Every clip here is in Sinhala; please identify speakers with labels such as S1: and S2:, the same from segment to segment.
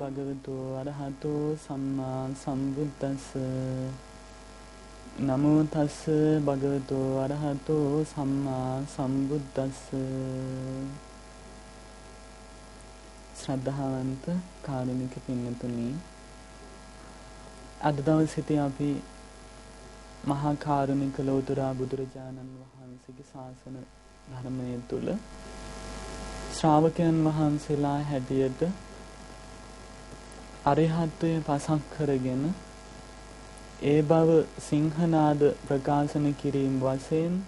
S1: භගවතු අරහතෝ සම්මා සම්බුද්දස්ස. නමෝ තස්ස භගවතු අරහතෝ සම්මා සම්බුද්දස්ස. ශ්‍රද්ධාවන්ත කාරුණික පින්නතුනි, අද දවසේදී අපි මහා කාරුණික ලෝතර බුදුරජාණන් වහන්සේගේ ශාසන ධර්මයේ තුල ශ්‍රාවකයන් වහන්සේලා හැටියට අරිහත්ත්වය පසක් කරගෙන ඒ බව සිංහනාද ප්‍රකාශන කිරීම වශයෙන්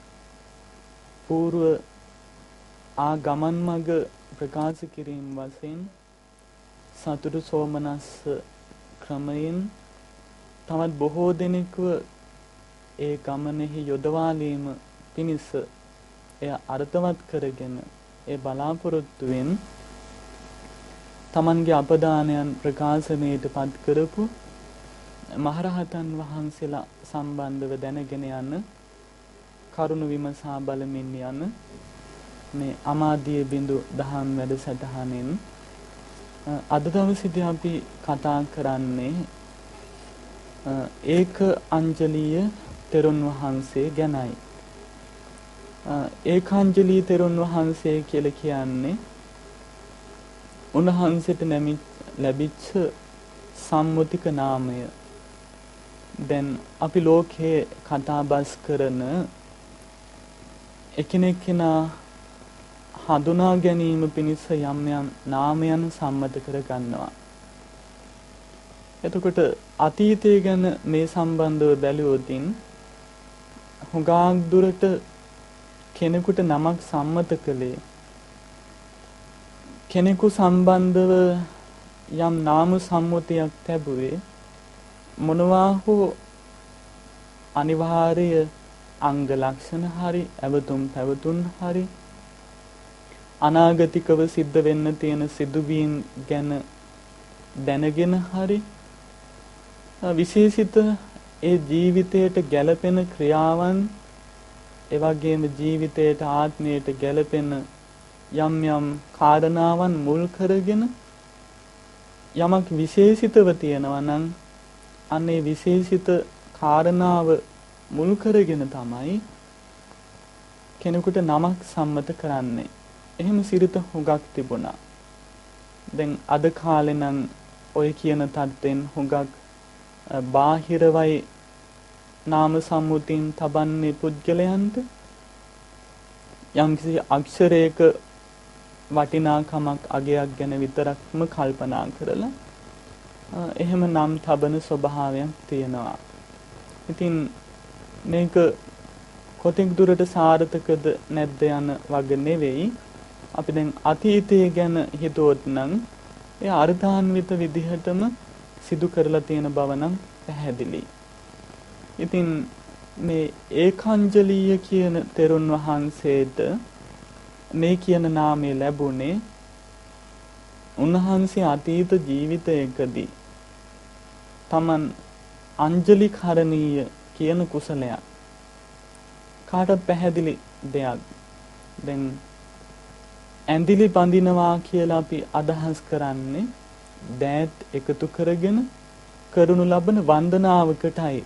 S1: పూర్ව ආ ගමන් මඟ ප්‍රකාශ කිරීම වශයෙන් සතුටු සෝමනස්ස ක්‍රමයෙන් තවත් බොහෝ දෙනෙක්ව ඒ ගමනෙහි යොදවාලීම පිණිස එය අර්ථවත් කරගෙන ඒ බලාපොරොත්තුවෙන් තමන්ගේ අපදානයන් ප්‍රකාශනයට පත් කරපු මහරහතන් වහන්සේලා සම්බන්ධව දැනගෙන යන කරුණ විමසා බලමින් යන මේ අමාදිය බිඳු දහම් වැඩසටහනෙන් අද දවසේදී අපි කතා කරන්නේ ඒක අංජලිය තෙරුන් වහන්සේ ගැනයි. ඒකාංජලී තෙරුන් වහන්සේ කියලා කියන්නේ උන්වහන්සේට ලැබිච්ච සම්මුතික නාමය. දැන් අපි ලෝකයේ කතාබස් කරන එකිනෙක කෙනා හඳුනා ගැනීම පිණිස යම් යම් නාමයන් සම්මත කර ගන්නවා. එතකොට අතීතය ගැන මේ සම්බන්ධව බැලුවොතින් හුඟක් දුරට කෙනෙකුට නමක් සම්මත කළේ කෙනෙකු සම්බන්ධව යම් නාම සම්මුතියක් ලැබුවේ මොනවා හෝ අනිවාර්ය අංග ලක්ෂණ හරි අවතුම් පැවතුම් හරි අනාගතිකව සිද්ධ වෙන්න තියෙන සිදුවීම් ගැන දැනගෙන හරි විශේෂිත ඒ ජීවිතයට ගැළපෙන ක්‍රියාවන් එවැගේම ජීවිතයට ආත්මයට ගැළපෙන යම් යම් කාරණාවන් මුල් කරගෙන යමක් විශේෂිතව තියෙනවා නම් අනේ විශේෂිත කාරණාව මුල් කරගෙන තමයි කෙනෙකුට නමක් සම්මත කරන්නේ. එහෙම සිරිත හුඟක් තිබුණා. දැන් අද කාලේ නම් ඔය කියන තත්ත්වෙන් හුඟක් බාහිරවයි නාම සම්මුතින් තබන්නේ පුද්ගලයන්ට යම්කිසි අක්ෂරයක වටිනාකමක් අගයක් ගැන විතරක්ම කල්පනා කරලා එහෙම නම් තබන ස්වභාවයක් තියෙනවා. ඉතින් මේක කොතෙක් දුරට සාර්ථකද නැද්ද යන වග නෙවෙයි. අපි දැන් අතීතය ගැන හිතුවොත් නම් ඒ අර්ථාන්විත විදිහටම සිදු කරලා තියෙන බව නම් පැහැදිලි. ඉතින් මේ ඒකාංජලීය කියන තෙරුන් වහන්සේට මේ කියන නාමය ලැබුණේ උන්වහන්සේ අතීත ජීවිතයකදී තමන් අංජලි කරණීය කියන කුසලයක් කාටත් පැහැදිලි දෙයක්. දැන් ඇඳිලි බඳිනවා කියලා අපි අදහස් කරන්නේ දෑත් එකතු කරගෙන කරනු ලබන වන්දනාවකටයි.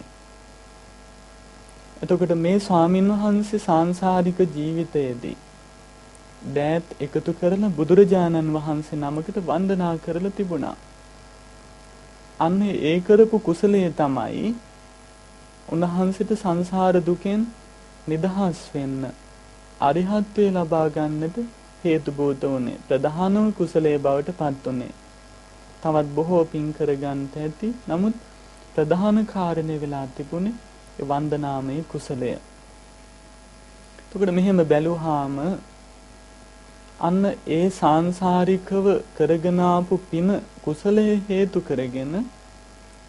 S1: එතකොට මේ ස්වාමින් වහන්සේ සාංසාරික ජීවිතයේදී දෑත් එකතු කරලා බුදුරජාණන් වහන්සේ නමකට වන්දනා කරලා තිබුණා. අන්න ඒ කරපු කුසලයේ තමයි උන්වහන්සේට සංසාර දුකෙන් නිදහස් වෙන්න අරිහත්ත්වය ලබා ගන්නට හේතු බෝධ වුණේ. ප්‍රධානම කුසලයේ බවට පත් වුණේ. තවත් බොහෝ පින් කර ගන්නට ඇති. නමුත් ප්‍රධාන කාරණේ වෙලා තිබුණේ ඒ වන්දනාමය කුසලය. එතකොට මෙහෙම බැලුවාම අන්න ඒ සාංසාරිකව කරගෙන ආපු පින කුසලයේ හේතු කරගෙන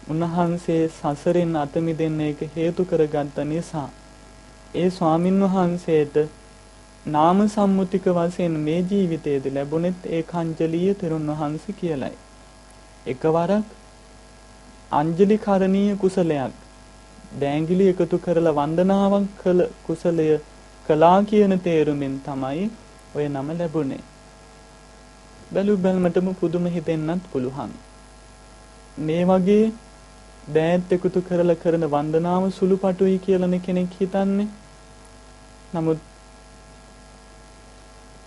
S1: උන්වහන්සේ සසරෙන් අත මිදෙන්න ඒක හේතු කරගත්ත නිසා ඒ ස්වාමින් වහන්සේට නාම සම්මුතික වශයෙන් මේ ජීවිතයේදී ලැබුණෙත් ඒ කංජලිය තෙරුන් වහන්සේ කියලයි. එකවරක් අංජලි කරණීය කුසලයක් දෑංගිලි එකතු කරලා වන්දනාවක් කළ කුසලය කළා කියන තේරුමින් තමයි ඔය නම ලැබුණේ. බැලු බැලමටම පුදුම හිතෙන්නත් පුළුවන්. මේ වගේ දෑත් එකතු කරලා කරන වන්දනාව සුළුපටුයි කියලානේ කෙනෙක් හිතන්නේ. නමුත්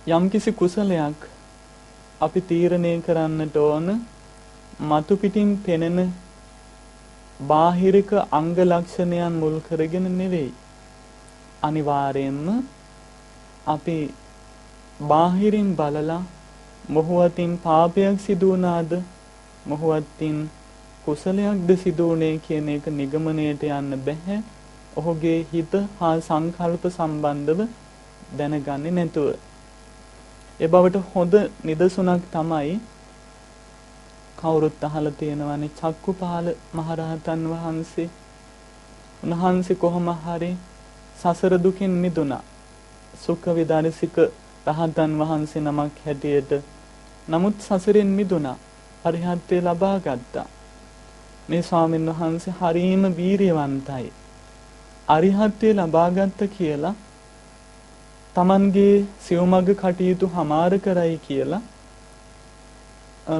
S1: යම්කිසි කුසලයක් අපි තීරණය කරන්නට ඕන මතු පිටින් පෙනෙන බාහිරික අංග ලක්ෂණයන් මුල් කරගෙන නෙවෙයි. අනිවාර්යයෙන්ම අපි බාහිරින් බලලා මොහොතින් පාපයක් සිදු වුණාද මොහොතින් කුසලයක්ද සිදු වුණේ කියන එක නිගමනයට යන්න බෑ. ඔහුගේ හිත හා සංකල්ප සම්බන්ධව දැනගන්නේ නැතුව. ඒ බවට හොඳ නිදසුනක් තමයි කවුරුත් අහලා තියෙනවානේ චක්කුපාල මහරහතන් වහන්සේ. උන්වහන්සේ කොහොම හරි සසර දුකින් මිදුණා. සුඛ විදර්ශික රහතන් වහන්සේ නමක් හැටියට. නමුත් සසරෙන් මිදුණා. අරිහත්ත්වය ලබා ගත්තා. මේ ස්වාමීන් වහන්සේ හරීම වීරියවන්තයි. අරිහත්ත්වය ලබා ගත්ත කියලා තමන්ගේ සිව්මග කටයුතු හමාර කරයි කියලා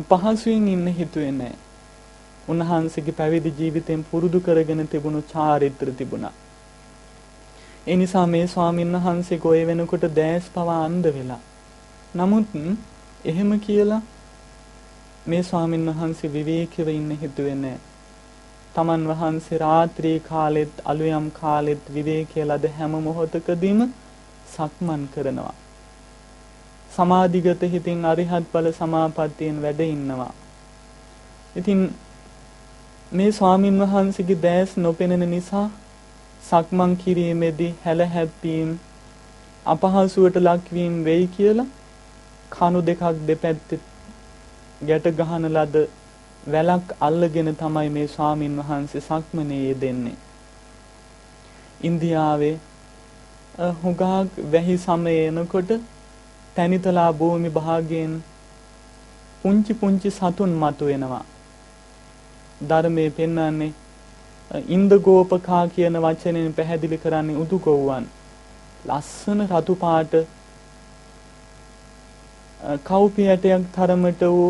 S1: පහසුවෙන් ඉන්න හිතුවේ නැහැ. උන්වහන්සේගේ පැවිදි ජීවිතයෙන් පුරුදු කරගෙන තිබුණු චාරිත්‍ර තිබුණා. ඒ නිසා මේ ස්වාමීන් වහන්සේ ගොය වෙනකොට දැස් පවා අන්ධ වෙලා. නමුත් එහෙම කියලා මේ ස්වාමීන් වහන්සේ විවේකීව ඉන්න හිතුවේ නැහැ. තමන් වහන්සේ රාත්‍රී කාලෙත් අලුයම් කාලෙත් විවේකී ලද හැම මොහොතකදීම සක්මන් කරනවා. සමාධිගත හිතින් අරිහත් ඵල සමාපත්තියෙන් වැඩ ඉන්නවා. ඉතින් මේ ස්වාමින් වහන්සේගේ දැස් නොපෙනෙන නිසා සක්මන් කිරීමේදී හැල හැප්පීම් අපහසුවට ලක්වීම වෙයි කියලා කණු දෙකක් දෙපැත්තේ ගැට ගහන ලද වැලක් අල්ලගෙන තමයි මේ ස්වාමින් වහන්සේ සක්මනේ යෙදෙන්නේ. ඉන්දියාවේ හුඟක් වැහි සමය එනකොට තැනිතලා භූමි භාගයෙන් පුංචි පුංචි සතුන් මතුවෙනවා. ධර්මයේ පෙන්වන්නේ ඉන්දගෝපකා කියන වචනයෙන් පැහැදිලි කරන්නේ උදුගොව්වන්. ලස්සන රතු පාට කවුපියටයක් තරමට වූ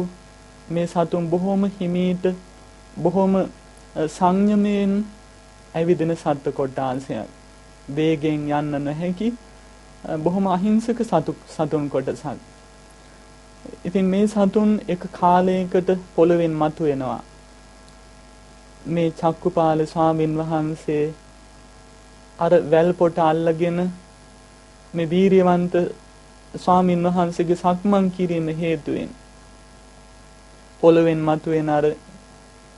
S1: මේ සතුන් බොහොම හිමීට බොහොම සංයමයෙන් ඇවිදින සත්ත්ව කොටාසයක්. වේගෙන් යන්න නොහැකි බොහොම අහිංසක සතුන් කොටසක්. ඉතින් මේ සතුන් එක කාලයකට පොළවෙන් මතුවෙනවා. මේ චක්කුපාල ස්වාමින් වහන්සේ අර වැල් පොට අල්ලගෙන මේ වීරියවන්ත ස්වාමින් වහන්සේගේ සක්මන් කිරීම හේතුවෙන් පොළවෙන් මතුවෙන අර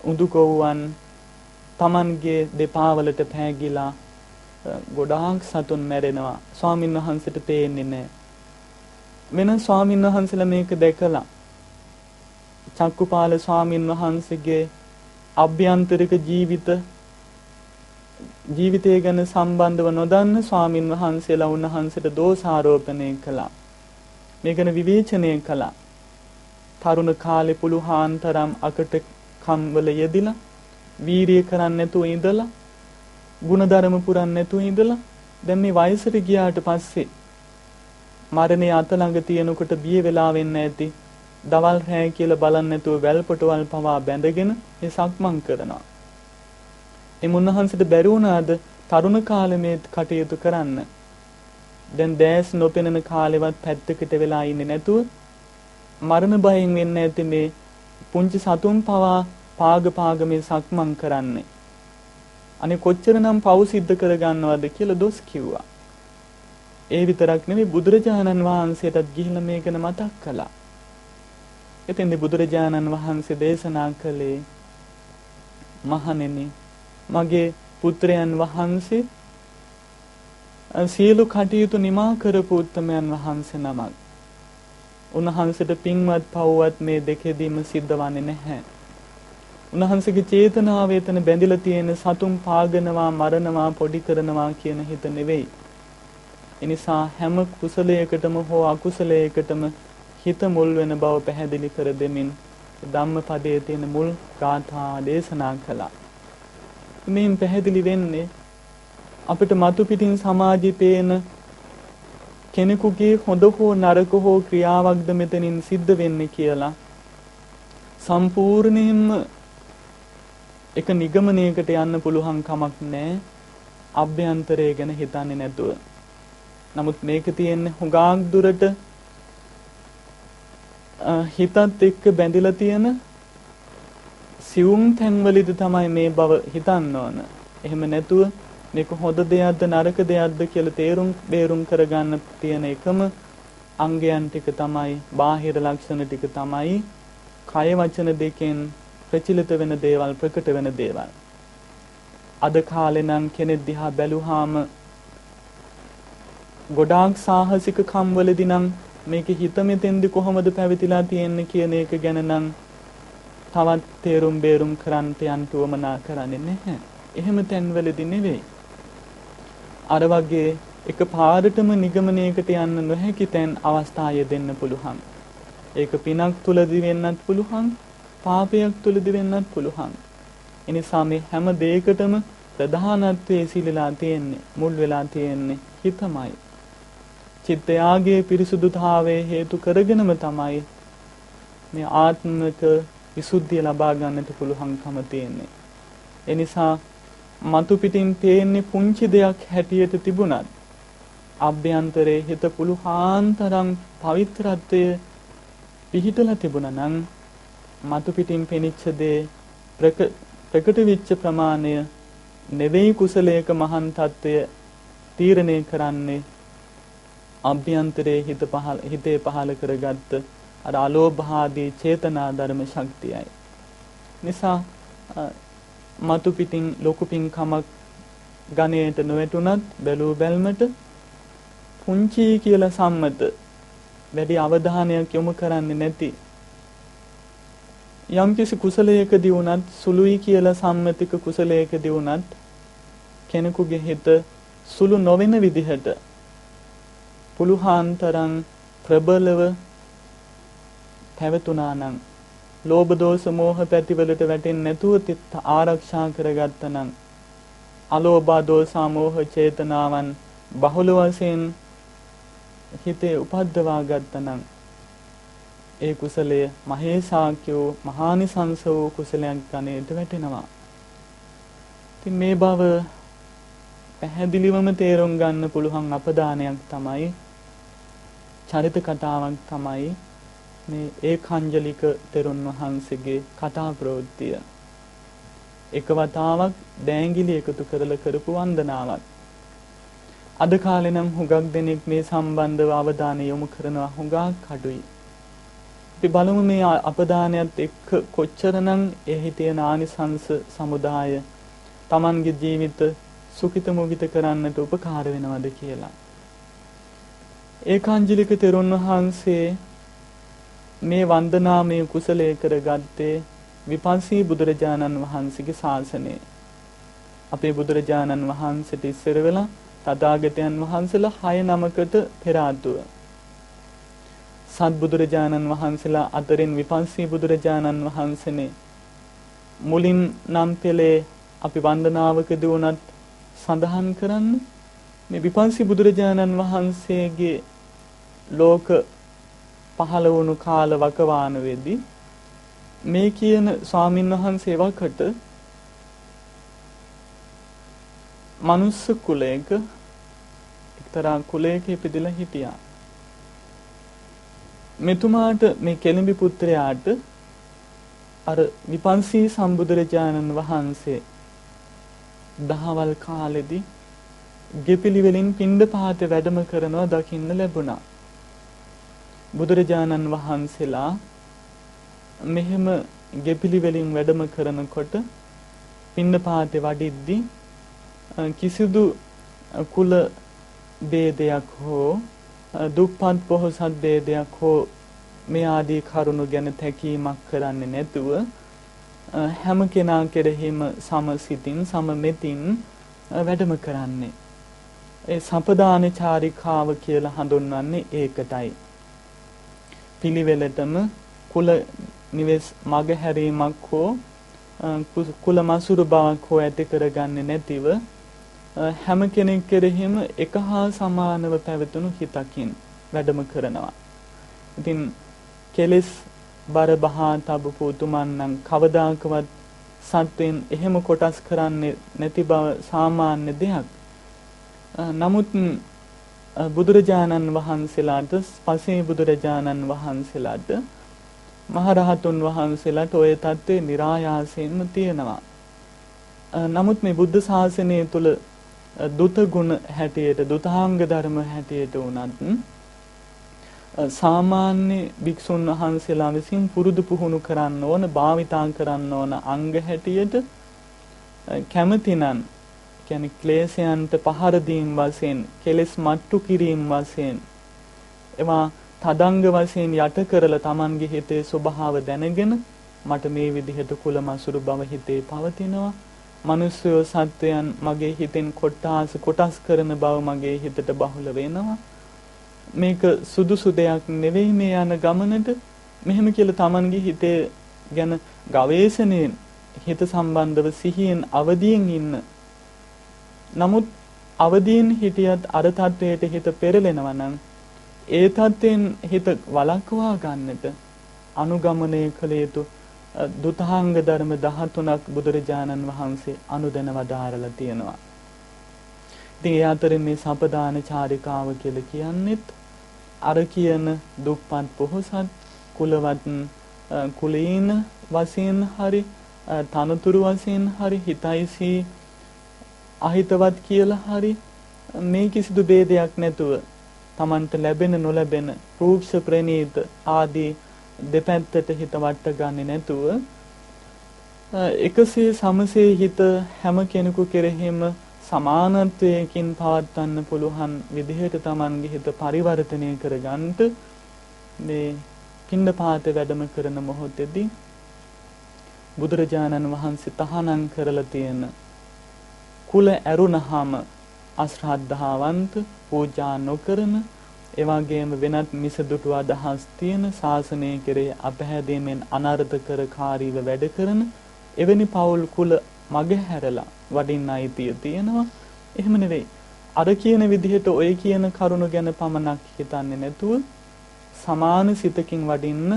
S1: උදුකොව්වන් Tamanගේ දෙපා වලට පෑගිලා ගොඩාක් සතුන් මැරෙනවා. ස්වාමින් වහන්සේට පේන්නේ නැහැ. වෙන ස්වාමින් වහන්සේලා මේක දැකලා චක්කුපාල ස්වාමින් වහන්සේගේ අභ්‍යන්තරික ජීවිතය ගැන සම්බන්ධව නොදන්න ස්වාමින් වහන්සේලා උන්වහන්සේට දෝෂාරෝපණය කළා. මේ ගැන විවේචනය කළා. තරුණ කාලේ පුළුවන් තරම් අකට කම්වල යෙදිලා වීරිය කරන්නේ නැතුව ඉඳලා ගුණධර්ම පුරන්නේ නැතුව ඉඳලා දැන් මේ වයසට ගියාට පස්සේ මරණය අත ළඟ තියෙනකොට බිය වෙලා වෙන්න ඇති. දවල් රැය කියලා බලන්නේ නැතුව වැල් පොටවල් පවා බැඳගෙන මේ සක්මන් කරනවා. ඒ මුන්නහන්සිට බැරි වුණාද තරුණ කාලේ මේ කටයුතු කරන්න. දැන් දැස් නොපෙනෙන කාලෙවත් පැත්තකට වෙලා ඉන්නේ නැතුව මරණ බයෙන් වෙන්න ඇති මේ පුංචි සතුන් පවා පාග මේ සක්මන් කරන්නේ. අනේ කොච්චරනම් පව් සිද්ධ කරගන්නවද කියලා දොස් කිව්වා. ඒ විතරක් නෙවෙයි බුදුරජාණන් වහන්සේටත් ගිහිල්ලා මේක මතක් කළා. එතෙන්දී බුදුරජාණන් වහන්සේ දේශනා කළේ මහණෙනි මගේ පුත්‍රයන් වහන්සේ සියලු කටයුතු නිමා කරපු උත්තමයන් වහන්සේ නමක්. උන්වහන්සේට පින්වත් පව්වත් මේ දෙකෙදීම සිද්ධ වන්නේ නැහැ. උන්වහන්සේගේ චේතනාව එතන බැඳිලා තියෙන සතුන් පාගනවා මරනවා පොඩි කරනවා කියන හිත නෙවෙයි. එනිසා හැම කුසලයකටම හෝ අකුසලයකටම හිත මුල් වෙන බව පැහැදිලි කර දෙමින් ධම්මපදයේ තියෙන මුල් ගාථා දේශනා කළා. මේන් පැහැදිලි වෙන්නේ අපිට මතු පිටින් සමාජයේ පේන කෙනෙකුගේ හොඳ හෝ නරක හෝ ක්‍රියාවක්ද මෙතනින් සිද්ධ වෙන්නේ කියලා සම්පූර්ණයෙන්ම එක නිගමනයකට යන්න පුළුවන් කමක් නැහැ අභ්‍යන්තරය ගැන හිතන්නේ නැතුව. නමුත් මේක තියෙන්නේ හුඟක් දුරට හිතත් එක්ක බැඳිලා තියෙන සියුම් තැන්වලදී තමයි මේ බව හිතන්න ඕන. එහෙම නැතුව මේක හොඳ දෙයක්ද නරක දෙයක්ද කියලා තේරුම් බේරුම් කරගන්න තියෙන එකම අංගයන් ටික තමයි බාහිර ලක්ෂණ ටික තමයි කය වචන දෙකෙන් ප්‍රචලිත වෙන දේවල් ප්‍රකට වෙන දේවල්. අද කාලේ නම් කෙනෙක් දිහා බැලුවාම ගොඩාක් සාහසික කම්වලදී නම් මේක හිත මෙතෙන්දි කොහොමද පැවතිලා තියෙන්නේ කියන එක ගැන නම් තවත් තේරුම් බේරුම් කරන්න යන්න උවමනා කරන්නේ නැහැ. එහෙම තැන්වලදී නෙවෙයි. අර වගේ එක පාරටම නිගමනයකට යන්න නොහැකි තැන් අවස්ථා යෙදෙන්න පුළුවන්. ඒක පිනක් තුලදී වෙන්නත් පුළුවන්, පාපයක් තුලදී වෙන්නත් පුළුවන්. එනිසා මේ හැම දෙයකටම ප්‍රධානත්වයේ සිලිලා තියෙන්නේ, මුල් වෙලා තියෙන්නේ හිතමයි. චිත්තයාගේ පිරිසුදුතාවයේ හේතු කරගෙනම තමයි මේ ආත්මික විසුද්ධිය ලබා ගන්නට පුළුවන්කම තියෙන්නේ. එනිසා මතු පිටින් පේන්නේ පුංචි දෙයක් හැටියට තිබුණත් අභ්‍යන්තරයේ හිත පුළුවන් තරම් පවිත්‍රත්වය පිහිටලා තිබුණා නම් මතු පිටින් පෙනිච්ච දේ ප්‍රකට වෙච්ච ප්‍රමාණය නෙවෙයි කුසලයක මහාන් තත්වය තීරණය කරන්නේ අභ්‍යන්තරයේ හිතේ පහළ කරගත්ත අර අලෝභ ආදී චේතනා ධර්ම ශක්තියයි. නිසා මතු පිටින් ලොකු පින්කමක් ගණයට නොවැටුණත් බැලූ බැල්මට පුංචි කියලා සම්මත වැඩි අවධානයක් යොමු කරන්නේ නැති යම්කිසි කුසලයකදී වුණත් සුළුයි කියලා සම්මතික කුසලයකදී වුණත් කෙනෙකුගේ හිත සුළු නොවන විදිහට පුළුවන් තරම් ප්‍රබලව පැවතුණා නම් ලෝභ දෝෂ මෝහ පැතිවලට වැටෙන්නේ නැතුව තිත ආරක්ෂා කරගත්තා නම් අලෝභ දෝෂ මෝහ චේතනාවන් බහුල වශයෙන් හිතේ උපද්දවා ගත්තා නම් ඒ කුසලය මහේසාක්‍යෝ මහානිසංස වූ කුසලයක් ගණයට වැටෙනවා. ඉතින් මේ බව පැහැදිලිවම තේරුම් ගන්න පුළුවන් අපදානයක් තමයි චරිත කතාවක් තමයි මේ ඒකාංජලික තෙරුන් වහන්සේගේ කතා ප්‍රවෘත්තිය. එක වතාවක් දෑංගිලි එකතු කරලා කරපු වන්දනාවක්. අද කාලේ නම් හුඟක් දෙනෙක් මේ සම්බන්ධව අවධානය යොමු කරනවා හුඟක් අඩුයි. අපි බලමු මේ අපදානයත් එක්ක කොච්චරනම් එහි තියෙන ආනිසංස සමුදාය Tamanගේ ජීවිත සුඛිත මුවිත කරන්නට උපකාර වෙනවද කියලා. ඒකාංජලික තෙරුන් වහන්සේ මේ වන්දනාමය කුසලයේ කරගත්තේ විපස්සී බුදුරජාණන් වහන්සේගේ ශාසනයේ. අපේ බුදුරජාණන් වහන්සේට ඉස්සර වෙලා තථාගතයන් වහන්සේලා 6 නමකට පෙර ආතුව. සත් බුදුරජාණන් වහන්සේලා අතරින් විපස්සී බුදුරජාණන් වහන්සේනේ මුලින් නම් පෙළේ අපි වන්දනාවකදී උනත් සඳහන් කරන්නේ මේ විපස්සී බුදුරජාණන් වහන්සේගේ ලෝක පහළ වුණු කාල වකවාන වෙදී මේ කියන ස්වාමින් වහන්සේ වකට මනුස්ස කුලයක එක්තරා කුලයක ඉපදිලා හිටියා. මෙතුමාට මේ කෙළඹි පුත්‍රයාට අර විපස්සී සම්බුදුරජාණන් වහන්සේ දහවල් කාලෙදී ගෙපිලි වලින් පිණ්ඩපාත වැඩම කරනවා දකින්න ලැබුණා. බුදුරජාණන් වහන්සේලා මෙහෙම ගෙපිලි වලින් වැඩම කරනකොට පිණ්ඩපාතේ වඩිද්දී කිසිදු කුල ભેදයක් හෝ දුප්පත් පොහොසත් ભેදයක් හෝ මේ ආදී කරුණු ගැන තැකීමක් කරන්නේ නැතුව හැම කෙනා කෙරෙහිම සමසිතින් සමමෙතින් වැඩම කරන්නේ. ඒ සම්පදාන චාරිකාව කියලා හඳුන්වන්නේ ඒකටයි. පිළිවෙලටම කුල නිවෙස් මග හැරීමක් හෝ කුල මසුරු බවක් හෝ ඇති කරගන්නේ නැතිව හැම කෙනෙක් කෙරෙහිම එක හා සමානව පැවතුණු හිතකින් වැඩම කරනවා. ඉතින් කෙලෙස් බර බහා තබපු උතුමන් නම් කවදාකවත් සත්වෙන් එහෙම කොටස් කරන්නේ නැති බව සාමාන්‍ය දෙයක්. නමුත් බුදුරජාණන් වහන්සේලාට පසේ බුදුරජාණන් වහන්සේලාට මහරහතුන් වහන්සේලාට ඔය தත්ත්වය નિરાයාසයෙන්ම තියෙනවා. නමුත් මේ බුද්ධ ශාසනය තුල දුත ගුණ හැටියට දුතාංග ධර්ම හැටියට උනත් සාමාන්‍ය භික්ෂුන් වහන්සේලා විසින් පුරුදු පුහුණු කරන්න ඕන භාවිතා කරන්න ඕන අංග හැටියට කැමතිනම් කියන්නේ ක්ලේශයන්ට පහර දීම් වශයෙන් කෙලෙස් මට්ටු කිරීම වශයෙන් එවා තදංග වශයෙන් යට කරලා Tamanගේ හිතේ ස්වභාව දැනගෙන මට මේ විදිහට කුලමසුරු බව හිතේ පවතිනවා. මිනිස්සු සත්වයන් මගේ හිතෙන් කොටස් කරන බව මගේ හිතට බහුල වෙනවා. මේක සුදුසු දෙයක් නෙවෙයි මේ යන ගමනට. මෙහෙම කියලා Tamanගේ හිතේ ගැන ගවේෂණයෙන් හිත සම්බන්ධව සිහියෙන් අවදියෙන් ඉන්න. නමුත් අවදියෙන් හිටියත් අර තත්වයට හිත පෙරලෙනවා නම් ඒ තත්ත්වයෙන් හිත වළක්වා ගන්නට අනුගමනය කළ යුතු දුතාංග ධර්ම 13ක් බුදුරජාණන් වහන්සේ අනුදැන වදාරලා තියෙනවා. ඉතින් ඒ අතරින් මේ සම්පදාන චාරිකාව කියලා කියන්නේත් අර කියන දුප්පත් පොහොසත් කුලවත් කුලීන වශයෙන් හරි තනතුරු වශයෙන් හරි හිතයිසී අහිතවත් කියලා හරි මේ කිසිදු ભેදයක් නැතුව තමන්ට ලැබෙන නොලැබෙන රූක්ෂ ප්‍රණීත ආදී දෙපැත්තට හිත වට ගන්නේ නැතුව එකසේ සමසේ හිත හැම කෙනෙකු කෙරෙහිම සමානත්වයකින් පවත්වන්න පුළුවන් විදිහට තමන්ගේ හිත පරිවර්තනය කරගන්නට මේ පිණ්ඩපාත වැඩම කරන මොහොතේදී බුදුරජාණන් වහන්සේ තහනම් කරලා තියෙන කුල ඇරුණහම අශ්‍රද්ධාවන්ත පූජා නොකරන එවාගේම වෙනත් මිසදුටු අදහස් තියෙන ශාසනය කෙරෙහි අපහැදීමෙන් අනර්ථකරකාරීව වැඩ කරන එවැනි පෞල් කුල මගහැරලා වඩින්න අයිතිය තියෙනවා. එහෙම නෙවෙයි. අර කියන විදිහට ඔය කියන කරුණ ගැන පමණක් හිතන්නේ නැතුව සමාන සිතකින් වඩින්න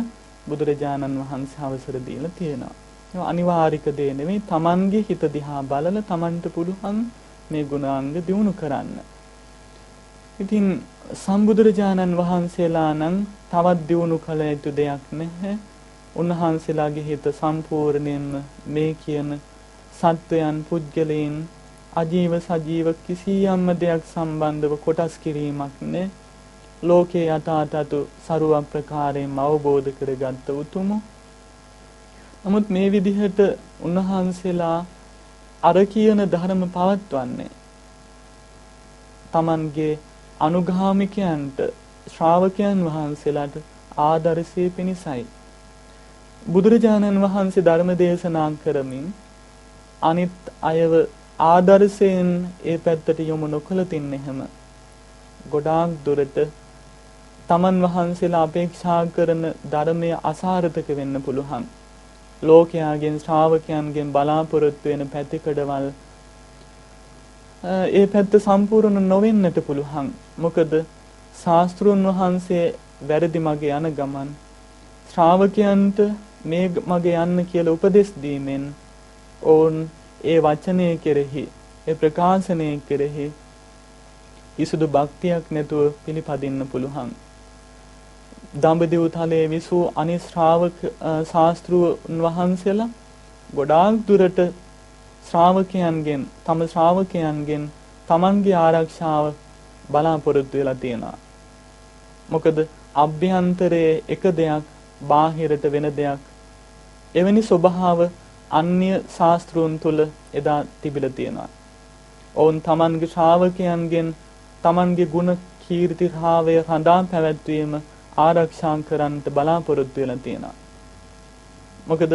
S1: බුදුරජාණන් වහන්සේ අවසර දීලා තියෙනවා. ඒක අනිවාර්යික දේ නෙවෙයි. Tamanගේ හිත දිහා බලලා Tamanට පුළුවන් මේ ගුණාංග දියුණු කරන්න. ඉතින් සම්බුදුරජාණන් වහන්සේලා නම් තවත් දියුණු කළ යුතු දෙයක් නැහැ. උන්වහන්සේලාගේ හිත සම්පූර්ණයෙන්ම මේ කියන සත්වයන් පුද්ගලයන් අජීව සජීව කිසියම් දෙයක් සම්බන්ධව කොටස් කිරීමක් නැහැ. ලෝකේ යථාතතු ਸਰව ප්‍රකාරයෙන්ම අවබෝධ කරගත්ත උතුමෝ. නමුත් මේ විදිහට උන්වහන්සේලා අර කියන ධර්ම පවත්වන්නේ Tamanගේ අනුගාමිකයන්ට ශ්‍රාවකයන් වහන්සේලාට ආදර්ශයේ පිණිසයි. බුදුරජාණන් වහන්සේ ධර්ම දේශනා කරමින් අනිත් අයව ආදර්ශයෙන් ඒ පැත්තට යොමු නොකළතින් එහෙම ගොඩාක් දුරට තමන් වහන්සේලා අපේක්ෂා කරන ධර්මය අසාර්ථක වෙන්න පුළුවන්. ලෝකයාගෙන් ශ්‍රාවකයන්ගෙන් බලාපොරොත්තු වෙන පැතිකඩවල් ඒ පැත්ත සම්පූර්ණ නොවෙන්නට පුළුවන්. මොකද ශාස්ත්‍රුන් වහන්සේ වැරදි මගේ යන ගමන් ශ්‍රාවකයන්ට මේ මගේ යන්න කියලා උපදෙස් දීමෙන් ඕන් ඒ වචනය කෙරෙහි ඒ ප්‍රකාශනය කෙරෙහි කිසිදු භක්තියක් නැතුව පිළිපදින්න පුළුවන්. දඹදිව තලයේ විසූ අනිත් ශ්‍රාවක ශාස්ත්‍රුන් වහන්සේලා ගොඩාක් දුරට ශ්‍රාවකයන්ගෙන් තම ශ්‍රාවකයන්ගෙන් තමන්ගේ ආරක්ෂාව බලාපොරොත්තු වෙලා තියෙනවා. මොකද අභ්‍යන්තරයේ එක දෙයක් බාහිරට වෙන දෙයක් එවැනි ස්වභාව අන්‍ය ශාස්ත්‍රූන් තුල එදා තිබිලා තියෙනවා. ඔවුන් තමන්ගේ ශ්‍රාවකයන්ගෙන් තමන්ගේ ගුණ කීර්ති භාවය හඳා පැවැත්වීම ආරක්ෂා කරන්නට බලාපොරොත්තු වෙලා තියෙනවා. මොකද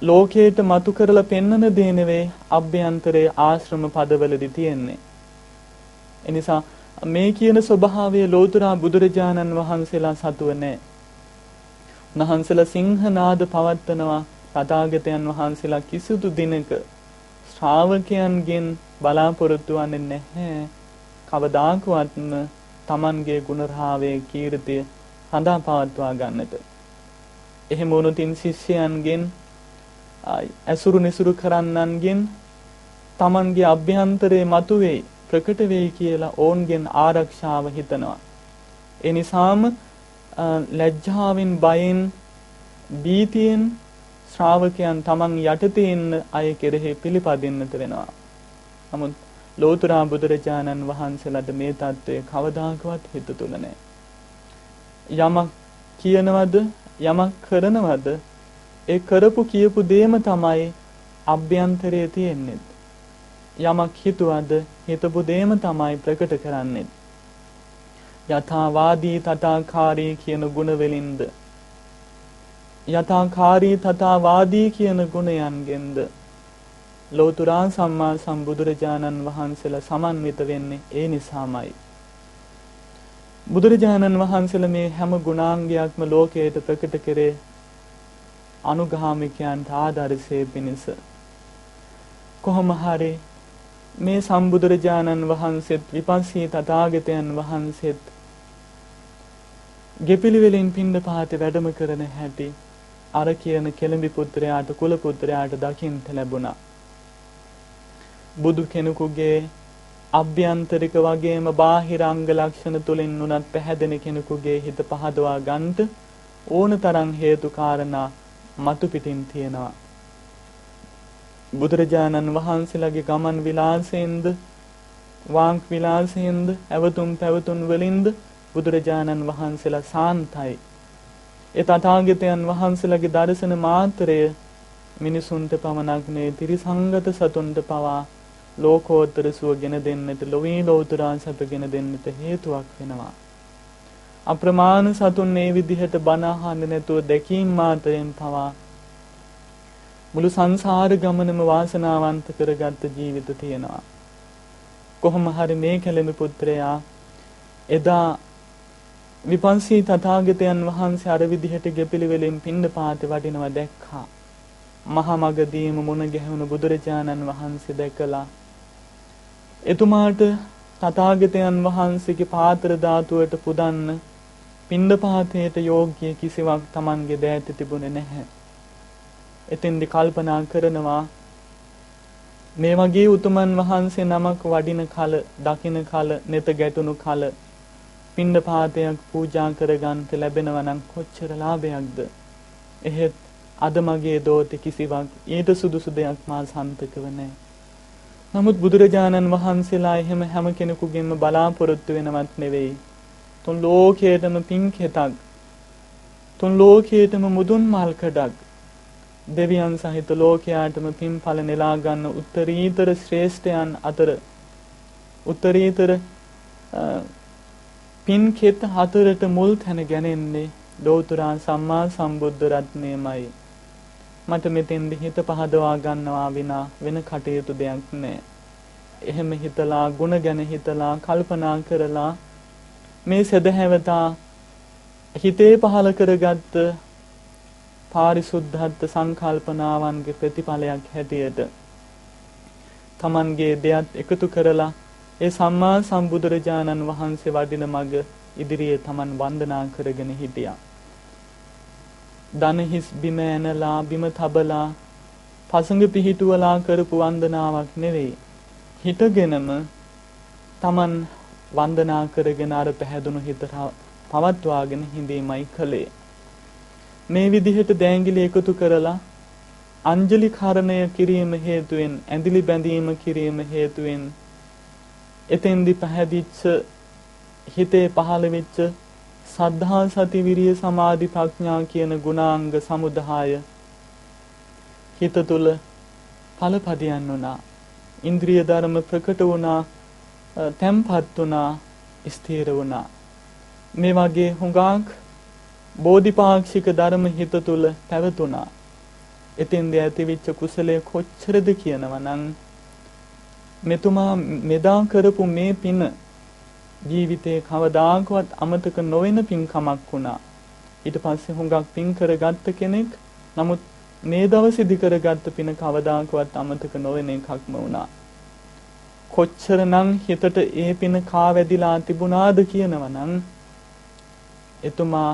S1: ලෝකයට මතු කරලා පෙන්වන දේ නෙවෙයි අභ්‍යන්තරයේ ආශ්‍රම පදවලදී තියෙන්නේ. එනිසා මේ කියන ස්වභාවය ලෝතර බුදුරජාණන් වහන්සේලා සතුව නැහැ. උන්වහන්සේලා සිංහනාද පවත්වනවා. තථාගතයන් වහන්සේලා කිසිදු දිනක ශ්‍රාවකයන්ගෙන් බලාපොරොත්තු වන්නේ නැහැ. කවදාකවත්ම තමන්ගේ ගුණරාවයේ කීර්තිය හඳා පවත්වා ගන්නට. එහෙම වුණොතින් ශිෂ්‍යයන්ගෙන් ඇසුරු නිසුරු කරන්නන්ගෙන් තමන්ගේ අභ්‍යන්තරයේ මතුවේ ප්‍රකට වෙයි කියලා ඕන්ගෙන් ආරක්ෂාව හිතනවා. ඒ නිසාම ලැජ්ජාවෙන් බයෙන් බීතියෙන් ශ්‍රාවකයන් තමන් යටතේ ඉන්න අය කෙරෙහි පිළිපදින්නට වෙනවා. නමුත් ලෝතර බුදුරජාණන් වහන්සේලාට මේ தત્ත්වය කවදාකවත් හිත තුල නැහැ. යමක් කියනවද යමක් කරනවද ඒ කරපු කියපු දේම තමයි අභ්‍යන්තරයේ තියෙන්නේ. යමක් හිතුවද හිතපු දේම තමයි ප්‍රකට කරන්නේ. යථාවාදී තථාකාරී කියන ගුණ වලින්ද යථාකාරී තථාවාදී කියන ගුණයන්ගෙන්ද ලෝතර සම්මා සම්බුදුරජාණන් වහන්සේලා සමන්විත වෙන්නේ ඒ නිසාමයි. බුදුරජාණන් වහන්සේලා මේ හැම ගුණාංගයක්ම ලෝකයට ප්‍රකට කරේ අනුගාමිකයන්ට ආදර්ශයේ පිණිස. කොහොම හරි මේ සම්බුදුරජාණන් වහන්සේත් විපස්සී තථාගතයන් වහන්සේත් ගෙපිලිවෙලින් පිණ්ඩපාතේ වැඩම කරන හැටි අර කියන කෙළඹි පුත්‍රයාට කුල පුත්‍රයාට දකින්න ලැබුණා. බුදු කෙනෙකුගේ අභ්‍යන්තරික වගේම බාහිර අංග ලක්ෂණ තුලින් උනත් පැහැදෙන කෙනෙකුගේ හිත පහදවා ගන්නට ඕනතරම් හේතු කාරණා මතු පිටින් තියෙනවා. බුදුරජාණන් වහන්සේලාගේ ගමන් විලාසයෙන්ද වාක් විලාසයෙන්ද ඇවතුම් පැවතුම් වලින්ද බුදුරජාණන් වහන්සේලා සාන්තයි. ඒ තථාගතයන් වහන්සේලාගේ දර්ශන මාත්‍රය මිනිසුන්ට පමණක් නෙවෙයි ත්‍රිසංගත සතුන්ට පවා ලෝකෝත්තර සුව ගෙන දෙන්නට ලෝවී ලෝතර සැපගෙන දෙන්නට හේතුවක් වෙනවා. අප්‍රමාණ සතුන් මේ විදිහට බණ අහන්නේ නැතුව දැකීම මාත්‍රයෙන් පවා මුළු සංසාර ගමනම වාසනාවන්ත කරගත්ත ජීවිත තියෙනවා. කොහොම හරි මේ කෙළඹ පුත්‍රයා එදා විපස්සී තථාගතයන් වහන්සේ අර විදිහට ගෙපිලිවෙලින් පිණ්ඩපාතේ වඩිනවා දැක්කා. මහා මගදීම මුණ ගැහුණු බුදුරජාණන් වහන්සේ දැකලා එතුමාට තථාගතයන් වහන්සේගේ පාත්‍ර ධාතුවට පුදන්න පිණ්ඩපාතයට යෝග්‍ය කිසිවක් Tamanගේ දෑත තිබුණේ නැහැ. එතෙන්දි කල්පනා කරනවා මේ වගේ උතුමන් වහන්සේ නමක් වඩින කල දකින්න කල නෙත ගැටුණු කල පිණ්ඩපාතයක් පූජා කරගන්නට ලැබෙනවා නම් කොච්චර ලාභයක්ද. එහෙත් අද මගේ දෝති කිසිවක් ඊට සුදුසු දෙයක් මා සන්තකව නැහැ. නමුත් බුදුරජාණන් වහන්සේලා එහෙම හැම කෙනෙකුගෙන්ම බලාපොරොත්තු වෙනවත් නෙවෙයි. තුන් ලෝකයේතම පින්කෙතක්, තුන් ලෝකයේතම මුදුන් මල්කඩක්, දෙවියන් සහිත ලෝකයාටම පින්ඵල නෙලා ගන්න උත්තරීතර ශ්‍රේෂ්ඨයන් අතර උත්තරීතර පින්කෙත හතරට මුල් තැන ගැනෙන්නේ ලෝතර සම්මා සම්බුද්ධ රත්නයමයි. මට මෙතෙන්දි හිත පහදවා ගන්නවා විනා වෙන කටයුතු දෙයක් නැහැ. එහෙම හිතලා ගුණ ගැන හිතලා කල්පනා කරලා මේ සදහැවතා හිතේ පහල කරගත්ත පාරිසුද්ධත්ව සංකල්පනාවන්ගේ ප්‍රතිඵලයක් හැටියට තමන්ගේ දෙයත් එකතු කරලා ඒ සම්මා සම්බුදුරජාණන් වහන්සේ වඩින මඟ ඉදිරියේ තමන් වන්දනා කරගෙන හිටියා. දන හිස් බිම ඇනලා බිම තබලා පසඟ පිහිටුවලා කරපු වන්දනාවක් නෙවෙයි. හිටගෙනම තමන් වන්දනා කරගෙන අර පැහැදුණු හිත පවත්වාගෙන හිඳීමයි කළේ. මේ විදිහට දෑංගිලි එකතු කරලා අංජලි කරණය කිරීම හේතුවෙන් ඇඳිලි බැඳීම කිරීම හේතුවෙන් එතෙන්දි පැහැදිච්ච හිතේ පහළ වෙච්ච සද්ධා සති විරිය සමාධි ප්‍රඥා කියන ගුණාංග සමුදාය හිත තුල ඵලපදියන් වුණා. ඉන්ද්‍රිය ධර්ම ප්‍රකට වුණා, තැම්පත් වුණා, ස්ථිර වුණා. මේ වගේ හුඟක් බෝධිපාක්ෂික ධර්ම හිත තුල පැවතුණා. එතෙන්දී ඇතිවෙච්ච කුසලයේ කොච්චරද කියනවා නම් මෙතුමා මෙදා කරපු මේ පින ජීවිතේ කවදාකවත් අමතක නොවන පින්කමක් වුණා. ඊට පස්සේ හුඟක් පින් කරගත්ත කෙනෙක් නමුත් මේ දවසේදී කරගත්ත පින කවදාකවත් අමතක නොවන එකක්ම වුණා. කොච්චරනම් හිතට ඒ පින කාවැදිලා තිබුණාද කියනවා නම් එතුමා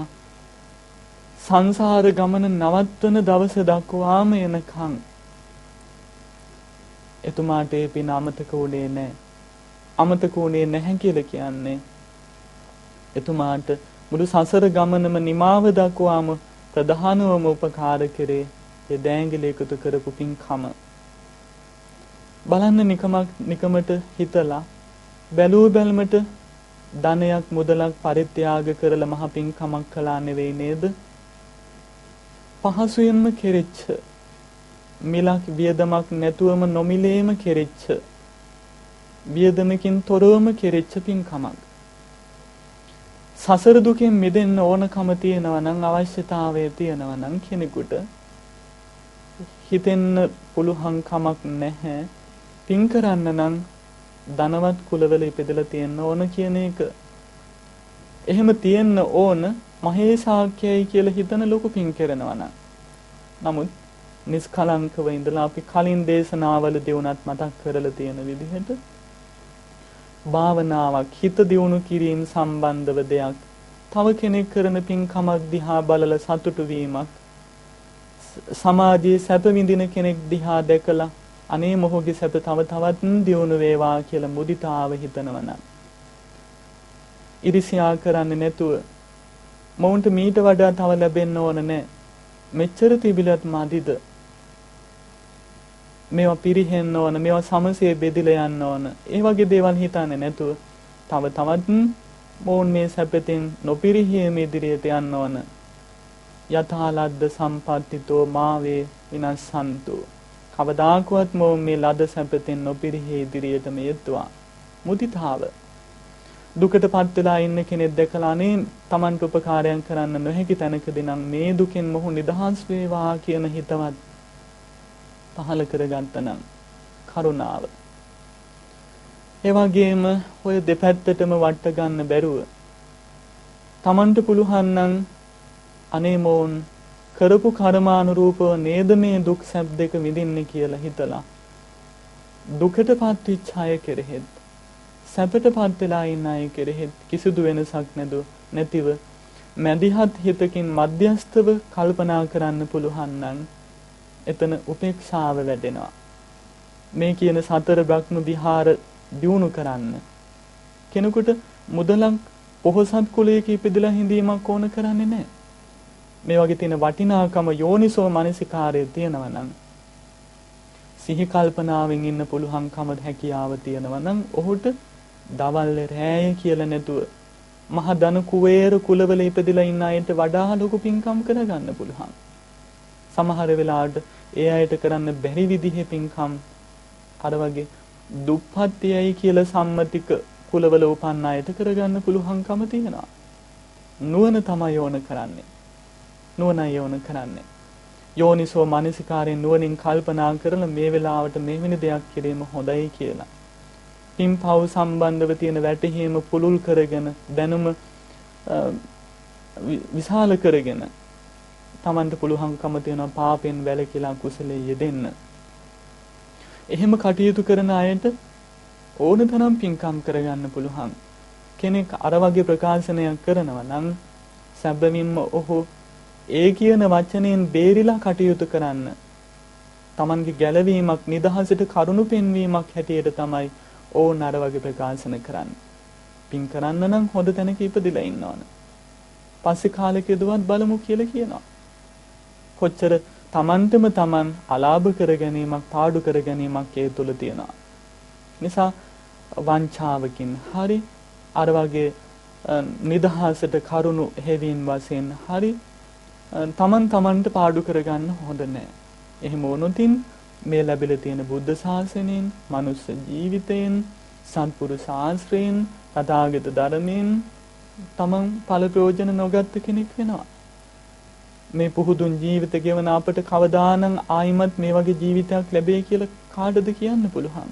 S1: සංසාර ගමන නවත්වන දවස දක්වාම එනකන් එතුමාට ඒ පින අමතක වුණේ නැහැ. අමතක වුණේ නැහැ කියලා කියන්නේ එතුමාට මුළු සසර ගමනම නිමාව දක්වාම ප්‍රධානවම උපකාර කරේ ඒ දෑංගිලි එකතු කරපු පින්කම. බලන්න නිකමට හිතලා බැලූ බැලමට ධනයක් මුදලක් පරිත්‍යාග කරලා මහ පින්කමක් කළා නෙවෙයි නේද? පහසුවෙන්ම කෙරෙච්ච මිලක් වියදමක් නැතුවම නොමිලේම කෙරෙච්ච වියදමකින් තොරවම කෙරෙච්ච පින්කමක්. සසර දුකෙන් මිදෙන්න ඕනකම තියෙනවා නම් අවශ්‍යතාවය තියෙනවා නම් කෙනෙකුට හිතෙන්න පුළුවන් කමක් නැහැ. පින් කරන්න නම් ධනවත් කුලවල ඉපදලා තියෙන්න ඕන කියන එක. එහෙම තියෙන්න ඕන මහේසාක්‍යයි කියලා හිතන ලොකු පින් කරනවා නම්. නමුත් නිස්කලංකව ඉඳලා අපි කලින් දේශනාවලදී උනත් මතක් කරලා තියෙන විදිහට භාවනාවක් හිත දියුණු කිරීම සම්බන්ධව දෙයක් තව කෙනෙක් කරන පින්කමක් දිහා බලලා සතුටු වීමක් සමාජයේ සැප විඳින කෙනෙක් දිහා දැකලා අනේ මොහුගේ සැප තව තවත් දියුණු වේවා කියලා මුදිතාව හිතනවා නම් ඉරිසියා කරන්නේ නැතුව මොවුන්ට මීට වඩා තව ලැබෙන්න ඕන නැහැ මෙච්චර තිබිලත් මදිද මේවා පිරිහෙන්න ඕන මේවා සමසේ බෙදිලා යන්න ඕන ඒ වගේ දේවල් හිතන්නේ නැතුව තව තවත් මොවුන් මේ සැපෙන් නොපිරිහීම ඉදිරියට යන්න ඕන යථාලද්ද සම්පත්තිතෝ මාවේ විනස්සන්තු කවදාකවත් මොවුන් මේ ලද සැපෙන් නොපිරිහී ඉදිරියටම යෙදුවා මුදිතාව දුකටපත් වෙලා ඉන්න කෙනෙක් දැකලා අනේ Tamanට උපකාරයක් කරන්න නොහැකි තැනකදී නම් මේ දුකෙන් මොහු නිදහස් වේවා කියන හිතවත් පහල කරගන්තනම් කරුණාව. ඒ වගේම ඔය දෙපැත්තටම වට ගන්න බැරුව Tamanට පුළුවන් නම් අනේ මොවුන් කරපු කර්මානුරූපව නේද මේ දුක් සැප දෙක විඳින්නේ කියලා හිතලා දුකටපත් වෙච්ච අය කෙරෙහිත් සැපටපත් වෙලා ඉන්න අය කෙරෙහිත් කිසිදු වෙනසක් නැතිව මැදිහත් හිතකින් මධ්‍යස්තව කල්පනා කරන්න පුළුවන් නම් එතන උපේක්ෂාව වැඩෙනවා. මේ කියන සතර බ්‍රහ්ම විහාර දියුණු කරන්න කෙනෙකුට මුදලක් පොහොසත් කුලයක ඉපදලා හිඳීමක් ඕන කරන්නේ නැහැ. මේ වගේ තියෙන වටිනාකම යෝනිසෝ මනසිකාරයේ තියෙනවා නම් සිහි කල්පනාවෙන් ඉන්න පුළුවන්කම හැකියාව තියෙනවා නම් ඔහුට දවල් රැය කියලා නැතුව මහ ධන කුවේර කුලවල ඉපදලා ඉන්න අයට වඩා ලොකු පින්කම් කරගන්න පුළුවන්. සමහර වෙලාවට ඒ අයට කරන්න බැරි විදිහේ පින්කම් අර වගේ දුප්පත්යයි කියලා සම්මතික කුලවල උපන්න අයට කරගන්න පුළුවන්කම තියෙනවා. නුවණ තමයි ඕන කරන්නේ. නුවණයි ඕන කරන්නේ. යෝනිසෝ මානසිකාරයෙන් නුවණින් කල්පනා කරලා මේ වෙලාවට මේ වෙන දෙයක් කිරීම හොඳයි කියලා. පින්පව් සම්බන්ධව තියෙන වැටහීම පුළුල් කරගෙන දැනුම විශාල කරගෙන තමන්ට පුළුවන්කම තියෙනවා පාපෙන් වැළකීලා කුසලයේ යෙදෙන්න. එහෙම කටයුතු කරන අයට ඕන තරම් පින්කම් කරගන්න පුළුවන්. කෙනෙක් අර වගේ ප්‍රකාශනයක් කරනවා නම් සැබවින්ම ඔහු ඒ කියන වචනයෙන් බේරිලා කටයුතු කරන්න. තමන්ගේ ගැළවීමක් නිදහසට කරුණු පෙන්වීමක් හැටියට තමයි ඕන අර වගේ ප්‍රකාශන කරන්නේ. පින් කරන්න නම් හොඳ තැනක ඉපදිලා ඉන්න ඕන. පස්සේ කාලෙකදවත් බලමු කියලා කියනවා. කොච්චර තමන්ටම තමන් අලාභ කර ගැනීමක් පාඩු කර ගැනීමක් ඒ තුල තියෙනවා. නිසා වංචාවකින් හරි අර වගේ නිදහසට කරුණු හැවින් වශයෙන් හරි තමන්ට පාඩු කරගන්න හොඳ නැහැ. එහෙම වුණොතින් මේ ලැබිලා තියෙන බුද්ධ ශාසනයෙන්, මනුස්ස ජීවිතයෙන්, සත්පුරුෂ ආශ්‍රයෙන්, තථාගත ධර්මයෙන් තමන් ඵල ප්‍රයෝජන නොගත් කෙනෙක් වෙනවා. මේ පුහුදුන් ජීවිත ගෙවන අපට කවදානම් ආයිමත් මේ වගේ ජීවිතයක් ලැබෙයි කියලා කාටද කියන්න පුළුවන්.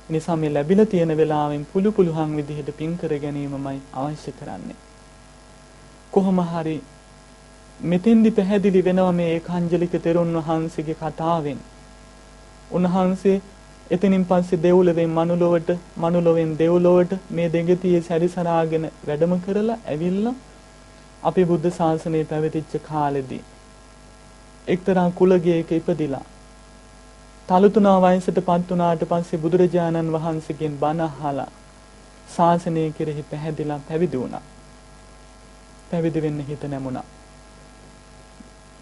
S1: නිසා මේ ලැබිලා තියෙන වෙලාවෙන් පුළුවන් විදිහට පින් කර ගැනීමමයි අවශ්‍ය කරන්නේ. කොහොම හරි මෙතෙන්දි පැහැදිලි වෙනවා මේ ඒකාංජලික තෙරුන් වහන්සේගේ කතාවෙන්. උන්වහන්සේ එතනින් පස්සේ දෙව්ලොවෙන් මනුලොවට, මනුලොවෙන් දෙව්ලොවට මේ දෙගතියේ සැරිසරාගෙන වැඩම කරලා ඇවිල්ලා අපේ බුද්ධ ශාසනය පැවතිච්ච කාලෙදී එක්තරා කුලගයක ඉපදිලා තලතුණා වයසටපත් වුණාට පස්සේ බුදුරජාණන් වහන්සේගෙන් බණ අහලා ශාසනය කෙරෙහි පැහැදිලා පැවිදි වුණා. පැවිදි වෙන්න හිත නැමුණා.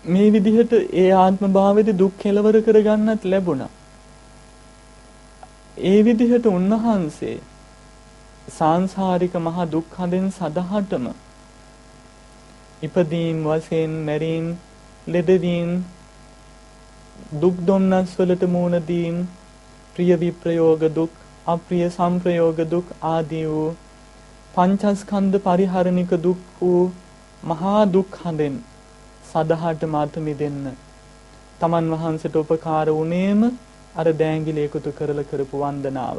S1: මේ විදිහට ඒ ආත්ම භාවයේදී දුක් කෙලවර කරගන්නත් ලැබුණා. ඒ විදිහට උන්වහන්සේ සාංශාරික මහ දුක් හදෙන් සදහටම ඉපදීම් වශයෙන් මැරීම් ලෙඩවීම් දුක් දුම්නස් වලට මුහුණ දීම් ප්‍රිය විප්‍රයෝග දුක් අප්‍රිය සංප්‍රයෝග දුක් ආදී වූ පංචස්කන්ධ පරිහරණික දුක් වූ මහා දුක් හදෙන් සදහට මාත මිදෙන්න තමන් වහන්සේට උපකාර වුණේම අර දෑංගිලි එකතු කරලා කරපු වන්දනාව.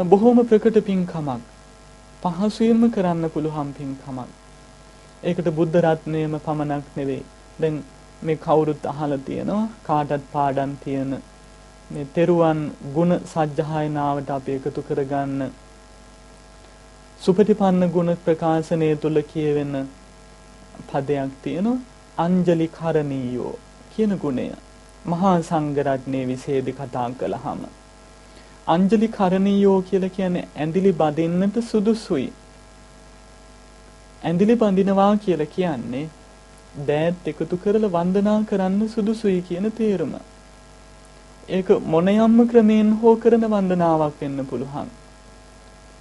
S1: බොහොම ප්‍රකට පින්කමක්. පහසුවෙන්ම කරන්න පුළුවන් පින්කමක්. ඒකට බුද්ධ රත්නයම පමණක් නෙවෙයි. දැන් මේ කවුරුත් අහලා තියෙනවා කාටත් පාඩම් තියෙන මේ තෙරුවන් ගුණ සජ්ජායනාවට අපි එකතු කරගන්න සුපටිපන්න ගුණ ප්‍රකාශනය තුල කියවෙන පදයක් තියෙනවා අංජලි කරණීයෝ කියන ගුණය. මහා සංඝරත්නයේ විශේෂ කතා කළාම අංජලි කරණීයෝ කියලා කියන්නේ ඇඳිලි බඳින්නට සුදුසුයි. ඇඳිලි බඳිනවා කියලා කියන්නේ දෑත් එකතු කරලා වන්දනා කරන්න සුදුසුයි කියන තේරුම. ඒක මොනියම්ම ක්‍රමයෙන් හෝ කරන වන්දනාවක් වෙන්න පුළුවන්.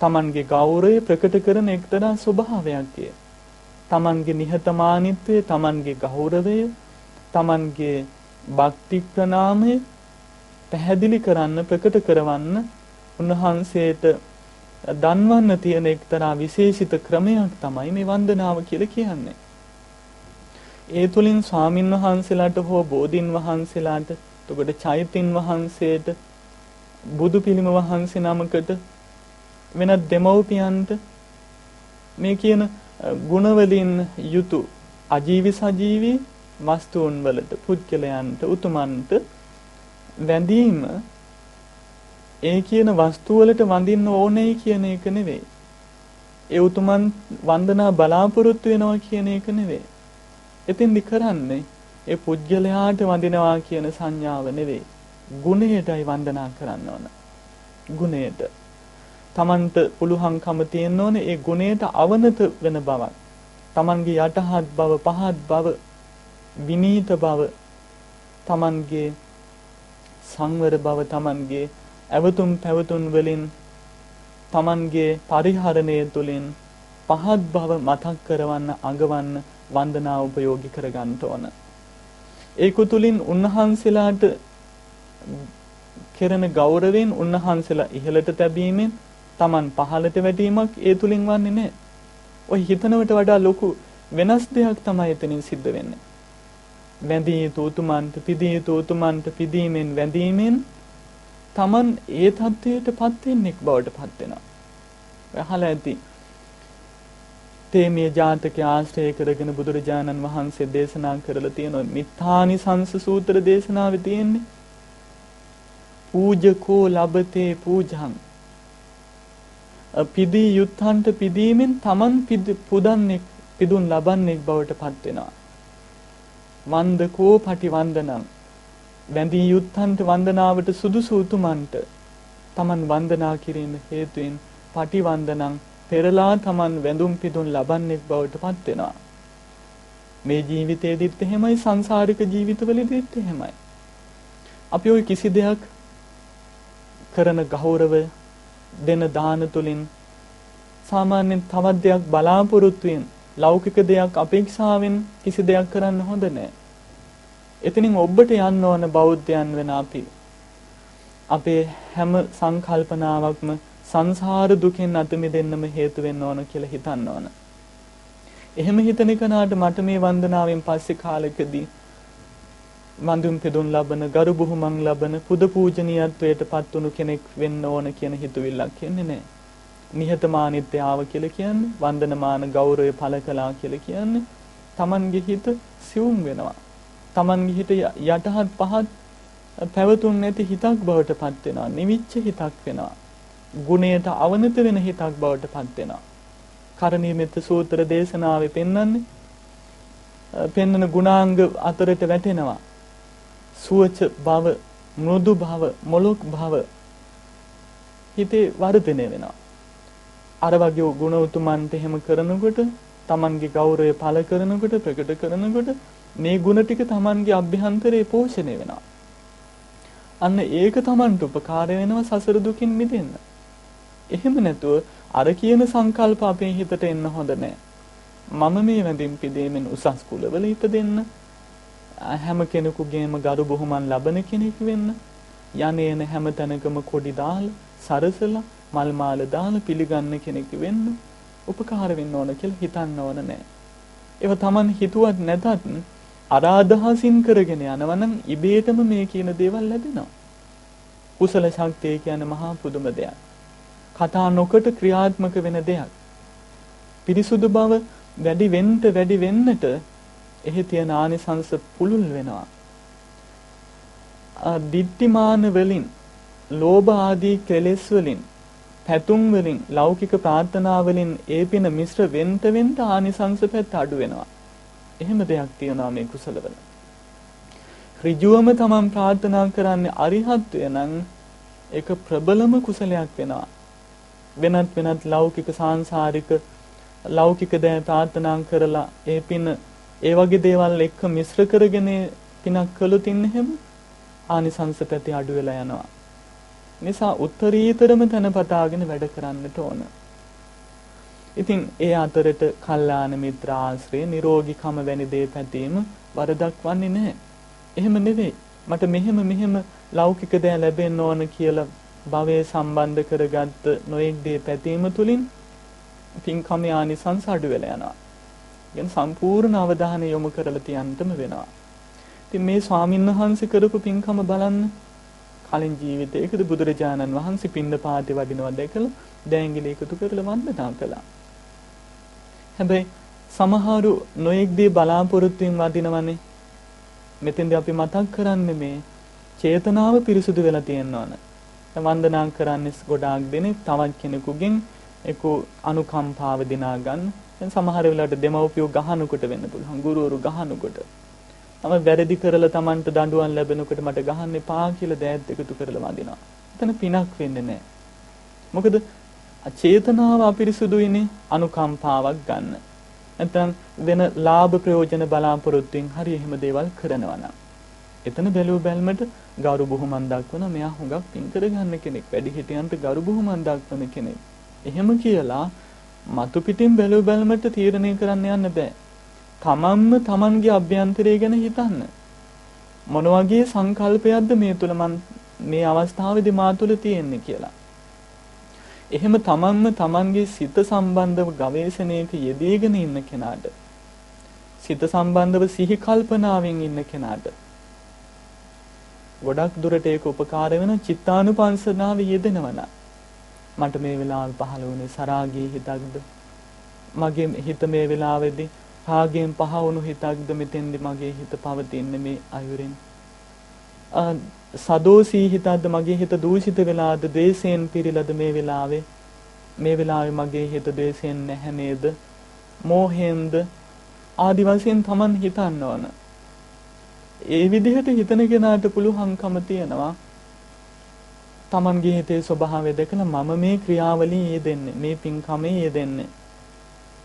S1: Tamanගේ ගෞරවය ප්‍රකට කරන එක්තරා ස්වභාවයක් ඒ. Tamanගේ නිහතමානීත්වය, Tamanගේ ගෞරවය, Tamanගේ භක්ති ප්‍රණාමය පැහැදිලි කරන්න ප්‍රකට කරවන්න උන්වහන්සේට දන්වන්න තියෙන එක්තරා විශේෂිත ක්‍රමයක් තමයි මේ වන්දනාව කියලා කියන්නේ. ඒ තුලින් ස්වාමින් වහන්සේලාට හෝ බෝධින් වහන්සේලාට, එතකොට චෛත්‍යන් වහන්සේට, බුදු පිළිම වහන්සේ නමකට, වෙනත් දෙමව්පියන්ට මේ කියන ගුණ වලින් යුතු අජීවි සජීවි වස්තුන් වලට, පුද්ගලයන්ට, උතුමන්ට වැඳීම ඒ කියන වස්තු වලට වඳින්න ඕනේ කියන එක නෙවෙයි. ඒ උතුමන් වන්දනා බලාපොරොත්තු වෙනවා කියන එක නෙවෙයි. එතින්දි කරන්නේ ඒ පුද්ගලයාට වඳිනවා කියන සංඥාව නෙවෙයි. ගුණයටයි වන්දනා කරන්න ඕන. ගුණයට. Tamanට පුළුවන්කම තියෙන්න ඕනේ ඒ ගුණයට අවනත වෙන බවක්. Tamanගේ යටහත් බව, පහත් බව, විනීත බව, Tamanගේ සංවර බව, Tamanගේ අවතුම් පැවතුම් වලින්, Tamanගේ පරිහරණය තුලින් පහත් බව මතක් කරවන්න, අඟවන්න වන්දනා උපයෝගී කරගන්න ඕන. ඒක තුලින් උන්වහන්සේලාට කෙරෙන ගෞරවයෙන් උන්වහන්සේලා ඉහළට තැබීමෙන් Taman පහළට වැටීමක් ඒ තුලින් වන්නේ නැහැ. ඔය හිතනවට වඩා ලොකු වෙනස් දෙයක් තමයි එතනින් සිද්ධ වෙන්නේ. වැඳී යුතු උතුමන්ට, පිදී යුතු උතුමන්ට පිදීමෙන්, වැඳීමෙන් Taman ඒ தත්ත්වයටපත් වෙන්නේ බවටපත් වෙනවා. අහලා ඇති. තේමිය ජාතකයේ ආශ්‍රය කරගෙන බුදුරජාණන් වහන්සේ දේශනා කරලා තියෙනවා මිත්තානිසංස සූත්‍ර දේශනාවේ තියෙන්නේ. පූජකෝ ලබතේ පූජං. පිදී යුත්තන්ට පිදීමෙන් Taman පුදන්නේ, පිදුන් ලබන්නේ බවටපත් වෙනවා. වන්දකෝ පටිවන්දනං. වැඳී යුත්තන්ට වන්දනාවට සුදුසු උතුමන්ට Taman වන්දනා කිරීම හේතුවෙන් පටිවන්දනං පෙරලා Taman වැඳුම් පිදුම් ලබන්නේ බවට පත් වෙනවා. මේ ජීවිතයේදීත් එහෙමයි, සංසාරික ජීවිතවලදීත් එහෙමයි. අපි ඔය කිසි දෙයක් කරන ගෞරව දෙන දාන තුලින් සාමාන්‍යයෙන් තවත් දෙයක් බලාපොරොත්තු වෙන, ලෞකික දෙයක් අපේක්ෂාවෙන් කිසි දෙයක් කරන්න හොඳ නැහැ. එතනින් ඔබට යන්න ඕන බෞද්ධයන් වෙන අපි අපේ හැම සංකල්පනාවක්ම සංසාර දුකෙන් අත මිදෙන්නම හේතු වෙන්න ඕන කියලා හිතන්න ඕන. එහෙම හිතන කෙනාට මට මේ වන්දනාවෙන් පස්සේ කාලෙකදී වඳුන් පිදුම් ලබන, ගරු බුහුමන් ලබන, පුද පූජනීයත්වයට පත් වුණු කෙනෙක් වෙන්න ඕන කියන හිතුවිල්ලක් කියන්නේ නැහැ. නිහතමානීත්වයාව කියලා කියන්නේ, වන්දනමාන ගෞරවය පළ කළා කියලා කියන්නේ Tamanගේ හිත සිවුම් වෙනවා. Tamanගේ හිත යටහත් පහත් පැවතුම් නැති හිතක් බවට පත් වෙනවා. නිවිච්ච හිතක් වෙනවා. ගුණයට අවනත වෙන හිතක් බවට පත් වෙනවා. කරණීයමෙත් සූත්‍ර දේශනාවේ පෙන්නන ගුණාංග අතරට වැටෙනවා. සුවච භව, මෘදු භව, මොලොක් භව හිතේ වර්ධනය වෙනවා. අර වගේ ගුණ උතුමන්ට එහෙම කරනකොට, Tamanගේ ගෞරවය පළ කරනකොට, ප්‍රකට කරනකොට මේ ගුණ ටික Tamanගේ අභ්‍යන්තරේ පෝෂණය වෙනවා. අන්න ඒක Tamanට උපකාර වෙනවා සසර දුකින් මිදෙන්න. එහෙම නැතුව අර කියන සංකල්ප අපේ හිතට එන්න හොඳ නැහැ. මම මේ වැඳින් පිදීමෙන් උසස් කුලවල ඉපදෙන්න, හැම කෙනෙකුගේම ගරු බුහුමන් ලබන කෙනෙක් වෙන්න, යන්නේන හැම තැනකම කොඩි දාලා, සරසලා, මල් මාල දාලා පිළිගන්න කෙනෙක් වෙන්න උපකාර වෙන්න ඕන කියලා හිතන්න ඕන නැහැ. ඒව Taman හිතුවත් නැතත් අරාදහසින් කරගෙන යනවා නම් ඉබේටම මේ කියන දේවල් ලැබෙනවා. කුසල ශක්තිය කියන්නේ මහා පුදුම දෙයක්. කතා නොකොට ක්‍රියාත්මක වෙන දෙයක්. පිරිසුදු බව වැඩි වෙන්නට එහි තියෙන ආනිසංස පුළුල් වෙනවා. දිට්ඨිමාන වලින්, ලෝභ ආදී කෙලෙස් වලින්, පැතුම් වලින්, ලෞකික ප්‍රාර්ථනා වලින් ඒ පින මිශ්‍ර වෙන්න ආනිසංස පැත්ත අඩු වෙනවා. එහෙම දෙයක් තියෙනවා මේ කුසලවල. ඍජුවම තමන් ප්‍රාර්ථනා කරන්නේ අරිහත්ත්වය නම් ඒක ප්‍රබලම කුසලයක් වෙනවා. වෙනත් ලෞකික සාංශාරික ලෞකික දේ ප්‍රාර්ථනා කරලා ඒ පින ඒ වගේ දේවල් එක්ක මිශ්‍ර කරගෙන පිනක් කළොත් ඉන්නේම ආනිසංස පැති අඩු වෙලා යනවා. නිසා උත්තරීතරම තැන පතාගෙන වැඩ කරන්නට ඕන. ඉතින් ඒ අතරට කල්යාණ මිත්‍ර ආශ්‍රය, නිරෝගීකම වැනි දේ පැතීම වරදක් වන්නේ නැහැ. එහෙම නෙවෙයි. මට මෙහෙම ලෞකික දේ ලැබෙන්න ඕන කියලා භවයේ සම්බන්ධ කරගත්ත නොඑක් දේ පැතීම තුලින් පින්කම ආනිසංස අඩු වෙලා යනවා. කියන සම්පූර්ණ අවධානය යොමු කරලා තියන්නම වෙනවා. ඉතින් මේ ස්වාමීන් වහන්සේ කරපු පින්කම බලන්න. කලින් ජීවිතයකද බුදුරජාණන් වහන්සේ පින්ඩපාතේ වඩිනවා දැකලා දෑංගිලි එකතු කරලා වන්දනා කළා. හැබැයි සමහරු නොඑක් දේ බලාපොරොත්තුෙන් වදිනවනේ. මෙතෙන්දී අපි මතක් කරන්නේ මේ චේතනාව පිරිසුදු වෙලා තියෙනවනේ. වන්දනා කරන්නේ ගොඩාක් දෙනෙක් තවත් කෙනෙකුගෙන් ඒක අනුකම්පාව දිනා ගන්න. දැන් සමහර වෙලාවට දෙමව්පියෝ ගහනකොට වෙන්න පුළුවන්. ගුරුවරු ගහනකොට. තම වැරදි කරලා Tamanට දඬුවම් ලැබෙනකොට මට ගහන්න එපා කියලා දෑත් එකතු කරලා වඳිනවා. එතන පිනක් වෙන්නේ නැහැ. මොකද චේතනාව අපිරිසුදුයිනේ අනුකම්පාවක් ගන්න. නැත්නම් වෙන ලාභ ප්‍රයෝජන බලාපොරොත්තුෙන් හරි එහෙම දේවල් කරනවා නම්. එතන බැලුවමට ගරු බුහුමන් දක්වන මෙයා හුඟක් පින් කරගන්න කෙනෙක්. වැඩිහිටියන්ට ගරු බුහුමන් දක්වන කෙනෙක්. එහෙම කියලා මතු පිටින් බැලුවමට තීරණය කරන්න යන්න බෑ. තමන්ම තමන්ගේ අභ්‍යන්තරය ගැන හිතන්න. මොන වගේ සංකල්පයක්ද මේ තුල මේ අවස්ථාවේදී මා තුල තියෙන්නේ කියලා. එහෙම තමන්ම තමන්ගේ සිත සම්බන්ධව ගවේෂණයක යෙදීගෙන ඉන්න කෙනාට, සිත සම්බන්ධව සිහි කල්පනාවෙන් ඉන්න කෙනාට ගොඩක් දුරට ඒක උපකාර වෙන චිත්තානුපස්සනාවේ යෙදෙනවා නම් මට මේ වෙලාවේ පහළ වුණේ සරාගී හිතක්ද? මගේ හිත මේ වෙලාවේදී රාගයෙන් පහ වුණු හිතක්ද මෙතෙන්දී මගේ හිත පවතින්නේ මේ අයුරින්? සදෝසී හිතක්ද මගේ හිත දූෂිත වෙලාද? ද්වේෂයෙන් පිරීලාද මේ වෙලාවේ? මේ වෙලාවේ මගේ හිත ද්වේෂයෙන් නැහැ නේද? මෝහයෙන්ද? ආදි වශයෙන් Taman හිතන්න ඕන. ඒ විදිහට හිතන කෙනාට පුළුවන්කම තියෙනවා Tamanගේ හිතේ ස්වභාවය දැකලා මම මේ ක්‍රියාවලියේ යෙදෙන්නේ, මේ පින්කමේ යෙදෙන්නේ.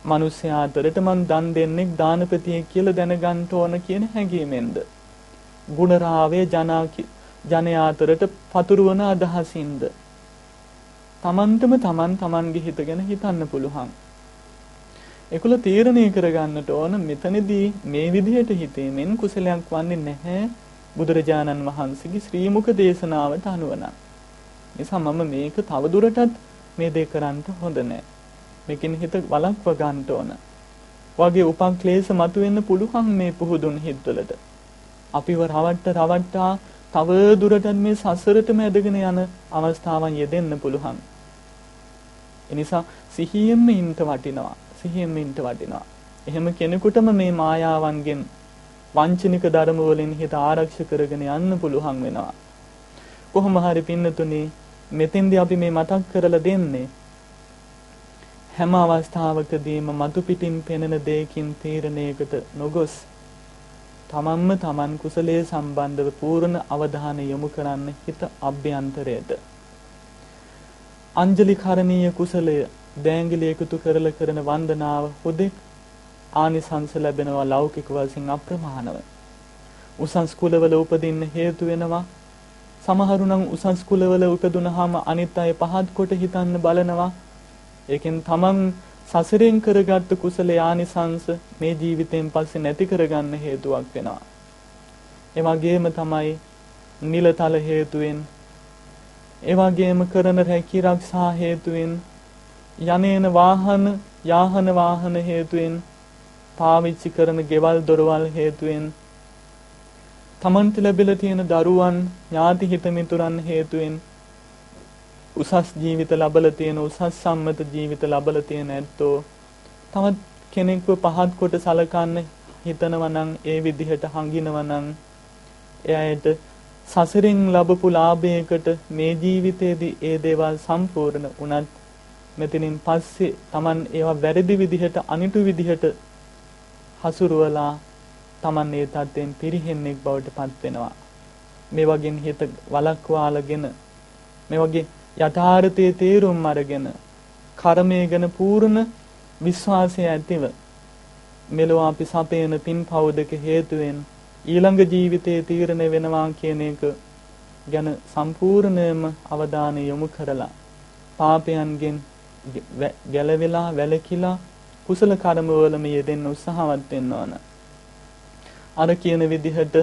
S1: මිනිස්යා අතරට මං දන් දෙන්නෙක් දානපතියෙක් කියලා දැනගන්න ඕන කියන හැඟීමෙන්ද? ගුණරාවය ජනයා අතරට පතුරවන අදහසින්ද? තමන්ටම තමන්ගේ හිත ගැන හිතන්න පුළුවන්. ඒකල තීරණය කරගන්නට ඕන මෙතනදී මේ විදිහට හිතීමෙන් කුසලයක් වන්නේ නැහැ බුදුරජාණන් වහන්සේගේ ශ්‍රී මුඛ දේශනාවට අනුව නම්. නිසා මම මේක තවදුරටත් මේ දේ කරන්න හොඳ නැහැ. මේකෙන් හිත වළක්ව ගන්න ඕන. වගේ උපක්ලේශ මතුවෙන්න පුළුවන් මේ පුහුදුන් හිත්වලට. අපිව රවට්ටා තව දුරටත් මේ සසරටම ඇදගෙන යන අවස්ථාවන් යෙදෙන්න පුළුවන්. එනිසා සිහියෙන්ම ඉන්න වටිනවා. සිහියෙන්ම ඉන්න වටිනවා. එහෙම කෙනෙකුටම මේ මායාවන්ගෙන් වංචනික ධර්ම වලින් හිත ආරක්ෂා කරගෙන යන්න පුළුවන් වෙනවා. කොහොම හරි පින්නතුනි මෙතෙන්දී අපි මේ මතක් කරලා දෙන්නේ හැම අවස්ථාවකදීම මතු පිටින් පෙනෙන දෙයකින් තීරණයකට නොගොස් තමන්ම තමන් කුසලයේ සම්බන්ධව පූර්ණ අවධානය යොමු කරන්න හිත අභ්‍යන්තරයට. අංජලි කරණීය කුසලය දෑංගිලි එකතු කරලා කරන වන්දනාව හොදෙක් ආනිසංස ලැබෙනවා ලෞකික වශයෙන් අප්‍රමාණව. උසස් කුලවල උපදින්න හේතු වෙනවා. සමහරු නම් උසස් කුලවල උපදුනහම අනිත් අය පහත් කොට හිතන්න බලනවා. ඒකෙන් තමන් සසරෙන් කරගත්තු කුසල ආනිසංස මේ ජීවිතයෙන් පස්සේ නැති කරගන්න හේතුවක් වෙනවා. ඒ වගේම තමයි නිලතල හේතුවෙන්, ඒ වගේම කරන රැකී ආරක්ෂා හේතුවෙන්, යන්නේන යාහන වාහන හේතුවෙන්, පාවිච්චි කරන ගෙවල් දොරවල් හේතුවෙන්, තමන්ට ලැබිලා තියෙන දරුවන් ඥාති හිත මිතුරන් හේතුවෙන්, උසස් ජීවිත ලැබලා තියෙන උසස් සම්මත ජීවිත ලැබලා තියෙන ඇත්තෝ තවත් කෙනෙක්ව පහත් කොට සලකන්න හිතනවා නම් ඒ විදිහට හංගිනවා නම් එයාට සසරින් ලැබපු ලාභයකට මේ ජීවිතේදී ඒ දේවල් සම්පූර්ණ වුණත් මෙතනින් පස්සේ Taman ඒවා වැරදි විදිහට අනිතු විදිහට හසුරුවලා Taman ඒ තත්ත්වෙන් පිරිහෙන්නෙක් බවට පත් වෙනවා. මේ වගේ හිත වලක්වාලගෙන මේ වගේ යථාර්ථයේ තේරුම් අරගෙන කර්මය ගැන පූර්ණ විශ්වාසය ඇතිව මෙලොව අපි සපේන පින්පව් දෙක හේතුවෙන් ඊළඟ ජීවිතයේ තීරණය වෙනවා කියන එක ගැන සම්පූර්ණයෙන්ම අවධානය යොමු කරලා පාපයන්ගෙන් ගැලවිලා වැළකීලා කුසල කර්ම වලම යෙදෙන්න උත්සාහවත් වෙන්න ඕන. අර කියන විදිහට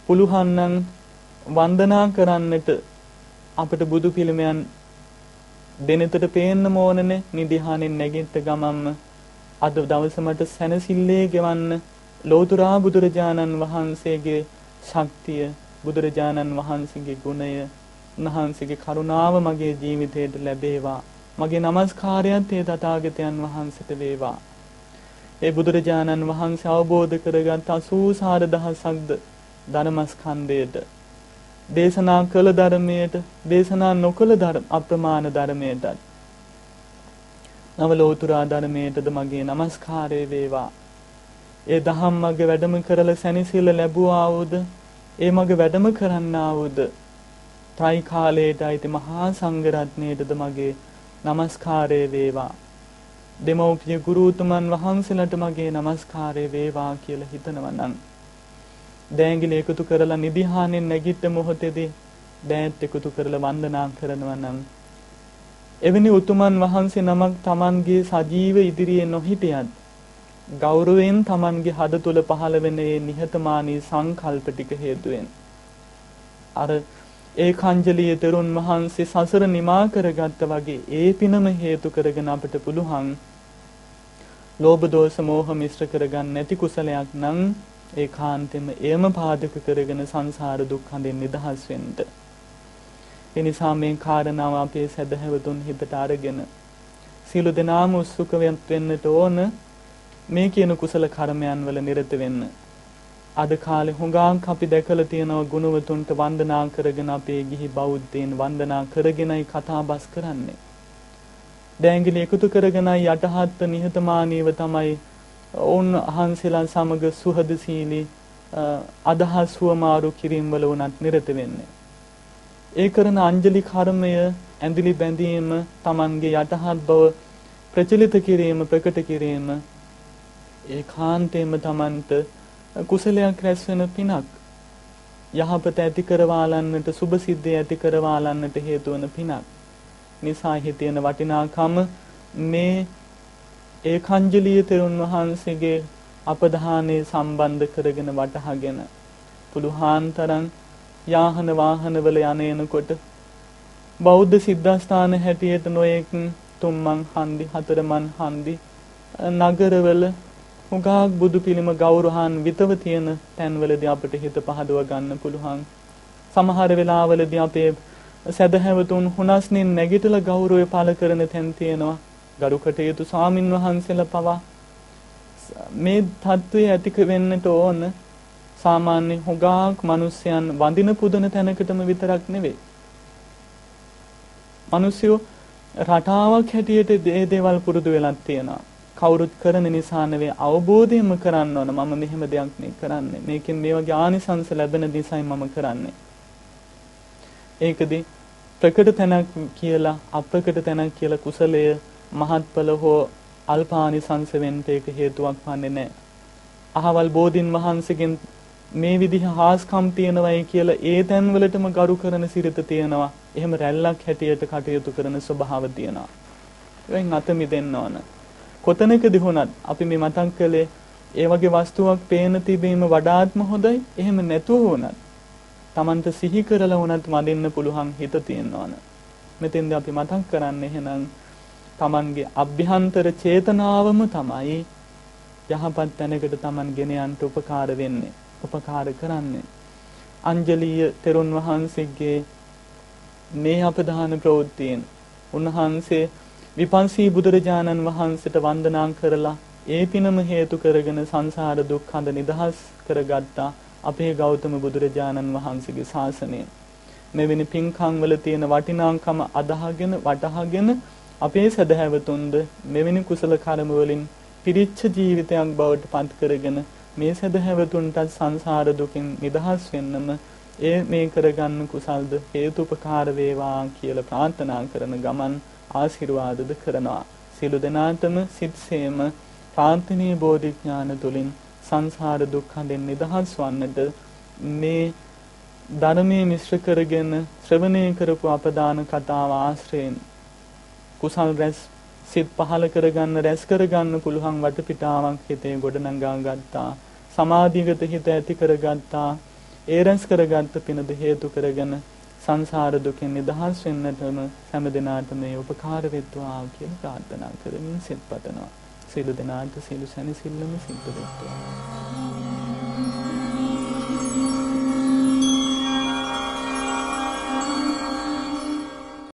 S1: පුළුවන් නම් වන්දනා කරන්නට අපිට බුදු පිළිමයන් දෙනෙතට පේන්න ඕනනේ. නිදිහානෙන් නැගිට ගමම්ම අද දවස මට සැනසille ගෙවන්න ලෝතුරා බුදුරජාණන් වහන්සේගේ ශක්තිය, බුදුරජාණන් වහන්සේගේ ගුණය, උන්වහන්සේගේ කරුණාව මගේ ජීවිතයට ලැබේවා. මගේ নমස්කාරයත් ඒ තථාගතයන් වහන්සේට වේවා. ඒ බුදුරජාණන් වහන්සේ අවබෝධ කරගත් 84000ක්ද ධර්මස්කන්ධයට, දේශනා කළ ධර්මයට, දේශනා නොකළ ධර්ම අප්‍රමාණ ධර්මයට, නවලෝතුරා ධර්මයටද මගේ নমස්කාරය වේවා. ඒ දහම් මග වැඩම කරලා සැනසෙල්ල ලැබුවා වූද, ඒ මග වැඩම කරන්නා වූද ත්‍රි කාලයට අයිති මහා සංඝ රත්නයටද මගේ নমස්කාරය වේවා. දෙමෝපිය ගුරුතුමන් වහන්සේලාට මගේ নমස්කාරය වේවා කියලා හිතනවා නම් දෑංගිලි එකතු කරලා නිදිහානෙන් නැගිට මොහොතේදී දෑත් එකතු කරලා වන්දනා කරනවා නම් එවැනි උතුමන් වහන්සේ නමක් Tamanගේ සජීව ඉදිරියේ නොහිටියත් ගෞරවයෙන් Tamanගේ හද තුල පහළ වෙන මේ නිහතමානී සංකල්ප ටික හේතුවෙන් අර ඒකාංජලිය තෙරුන් වහන්සේ සසර නිමා කරගත්ත වගේ ඒ පිනම හේතු කරගෙන අපිට පුළුවන් ලෝභ දෝෂ මෝහ මිශ්‍ර කරගන්න නැති කුසලයක් නම් ඒකාන්තෙම එයම පාදක කරගෙන සංසාර දුක් හඳෙන් නිදහස් වෙන්න. ඒ නිසා මේ කාරණාව අපේ සදහවතුන් හිතට අරගෙන සීල දෙනාම උත්සුක වෙන්නට ඕන මේ කියන කුසල කර්මයන් වල නිරත වෙන්න. අද කාලේ හුඟක් අපි දැකලා තියෙනවා ගුණවතුන්ට වන්දනා කරගෙන අපේ ගිහි බෞද්ධයන් වන්දනා කරගෙනයි කතා බස් කරන්නේ. දෑංගිලි එකතු කරගෙනයි යටහත් නිහතමානීව තමයි ඔවුන් අහන්සලා සමග සුහදශීලී අදහස් වමාරු කිරීම වල උනත් නිරත වෙන්නේ. ඒ කරන අංජලි කර්මය, ඇඳිලි බැඳීම, Tamanගේ යටහත් බව ප්‍රචලිත කිරීම, ප්‍රකට කිරීම ඒකාන්තයෙන්ම Tamanට කුසලයක් රැස් වෙන පිනක්, යහපත ඇති කරවාලන්නට, සුභ සිද්ධිය ඇති කරවාලන්නට හේතු වන පිනක්. නිසා හිතේන වටිනාකම මේ ඒකාංජලිය තෙරුන් වහන්සේගේ අපදානයේ සම්බන්ධ කරගෙන වටහාගෙන පුළුවන් තරම් යාහන වාහන වල යන්නේනකොට බෞද්ධ සිද්ධාස්ථාන හැටියට නොයෙක් තුම්මන් හන්දි, හතරමන් හන්දි, නගරවල හුඟක් බුදු පිළිම ගෞරවහන් විතව තියෙන තැන්වලදී අපිට හිත පහදව ගන්න පුළුවන්. සමහර වෙලාවලදී අපේ සදහැවතුන් හුනස්නින් නැගිටලා ගෞරවය පළ කරන තැන් තියෙනවා. ගරුකටයුතු ස්වාමින් වහන්සේලා පවා මේ தત્ත්වය ඇතික වෙන්නට ඕන. සාමාන්‍ය හුඟක් මිනිස්යන් වඳින පුදන තැනකටම විතරක් නෙවෙයි. මිනිස්සු රටාවක් හැටියට මේ දේවල් පුරුදු වෙලක් තියෙනවා. කවුරුත් කරන නිසා නෙවෙයි අවබෝධයෙන්ම කරන්න ඕන. මම මෙහෙම දෙයක් නේ කරන්නේ. මේකෙන් මේ වගේ ආනිසංස ලැබෙන නිසායි මම කරන්නේ. ඒකදී ප්‍රකට තැනක් කියලා අප්‍රකට තැනක් කියලා කුසලය මහත්ඵල හෝ අල්පානිසංස වෙන්න ඒක හේතුවක් වන්නේ නැහැ. අහවල් බෝධින් වහන්සේගෙන් මේ විදිහ හාස්කම් තියෙනවයි කියලා ඒ තැන්වලටම ගරු කරන සිරිත තියෙනවා. එහෙම රැල්ලක් හැටියට කටයුතු කරන ස්වභාව තියෙනවා. ඒවෙන් අත මිදෙන්න ඕන. කොතනකදී වුණත් අපි මේ මතක් කළේ ඒ වගේ වස්තුවක් පේන තිබීම වඩාත්ම හොඳයි. එහෙම නැතුව වුණත් Tamanta සිහි කරලා වුණත් වඳින්න පුළුවන් හිත තියෙන්න ඕන. මෙතෙන්දී අපි මතක් කරන්නේ එහෙනම් Tamanගේ අභ්‍යන්තර චේතනාවම තමයි යහපත් තැනකට Taman ගෙන යන්න උපකාර වෙන්නේ. උපකාර කරන්නේ. අංජලිය තෙරුන් වහන්සේගේ මේ අපදාන ප්‍රවෘත්තියෙන් උන්වහන්සේ විපස්සී බුදුරජාණන් වහන්සේට වන්දනා කරලා ඒ පිනම හේතු කරගෙන සංසාර දුක් හඳ නිදහස් කරගත්තා අපේ ගෞතම බුදුරජාණන් වහන්සේගේ ශාසනය. මෙවැනි පින්කම් වල තියෙන වටිනාකම අදහගෙන වටහාගෙන අපේ සදහැවතුන්ද මෙවැනි කුසල කර්ම වලින් පිරිච්ච ජීවිතයක් බවට පත් කරගෙන මේ සදහැවතුන්ට සංසාර දුකින් නිදහස් වෙන්නම ඒ මේ කරගන්න කුසල්ද හේතුපකාර වේවා කියලා ප්‍රාර්ථනා කරන ගමන් ආශිර්වාදද කරනවා. සියලු දෙනාටම සිත්සේම ප්‍රාර්ථනීය බෝධිඥාන තුලින් සංසාර දුක්ඛෙන් නිදහස් වන්නට මේ ධර්මයේ මිශ්‍ර කරගෙන ශ්‍රවණය කරපු අපදාන කතාව ආශ්‍රයෙන් කුසල් රැස් සිත් පහල කරගන්න රැස් කරගන්න පුළුවන් වටපිටාවක් හිතේ ගොඩනගා ගත්තා. සමාධිගත හිත ඇති කරගත්තා. ඒ රැස් කරගත්ත පිනද හේතු කරගෙන සංසාර දුකෙන් නිදහස් වෙන්නටම හැම දිනාටම මේ උපකාර වෙත්වා කියලා ප්‍රාර්ථනා කරමින් සිත පතනවා. සියලු දෙනාට සියලු සැනසෙල්ලම සිද්ධ වෙත්වා.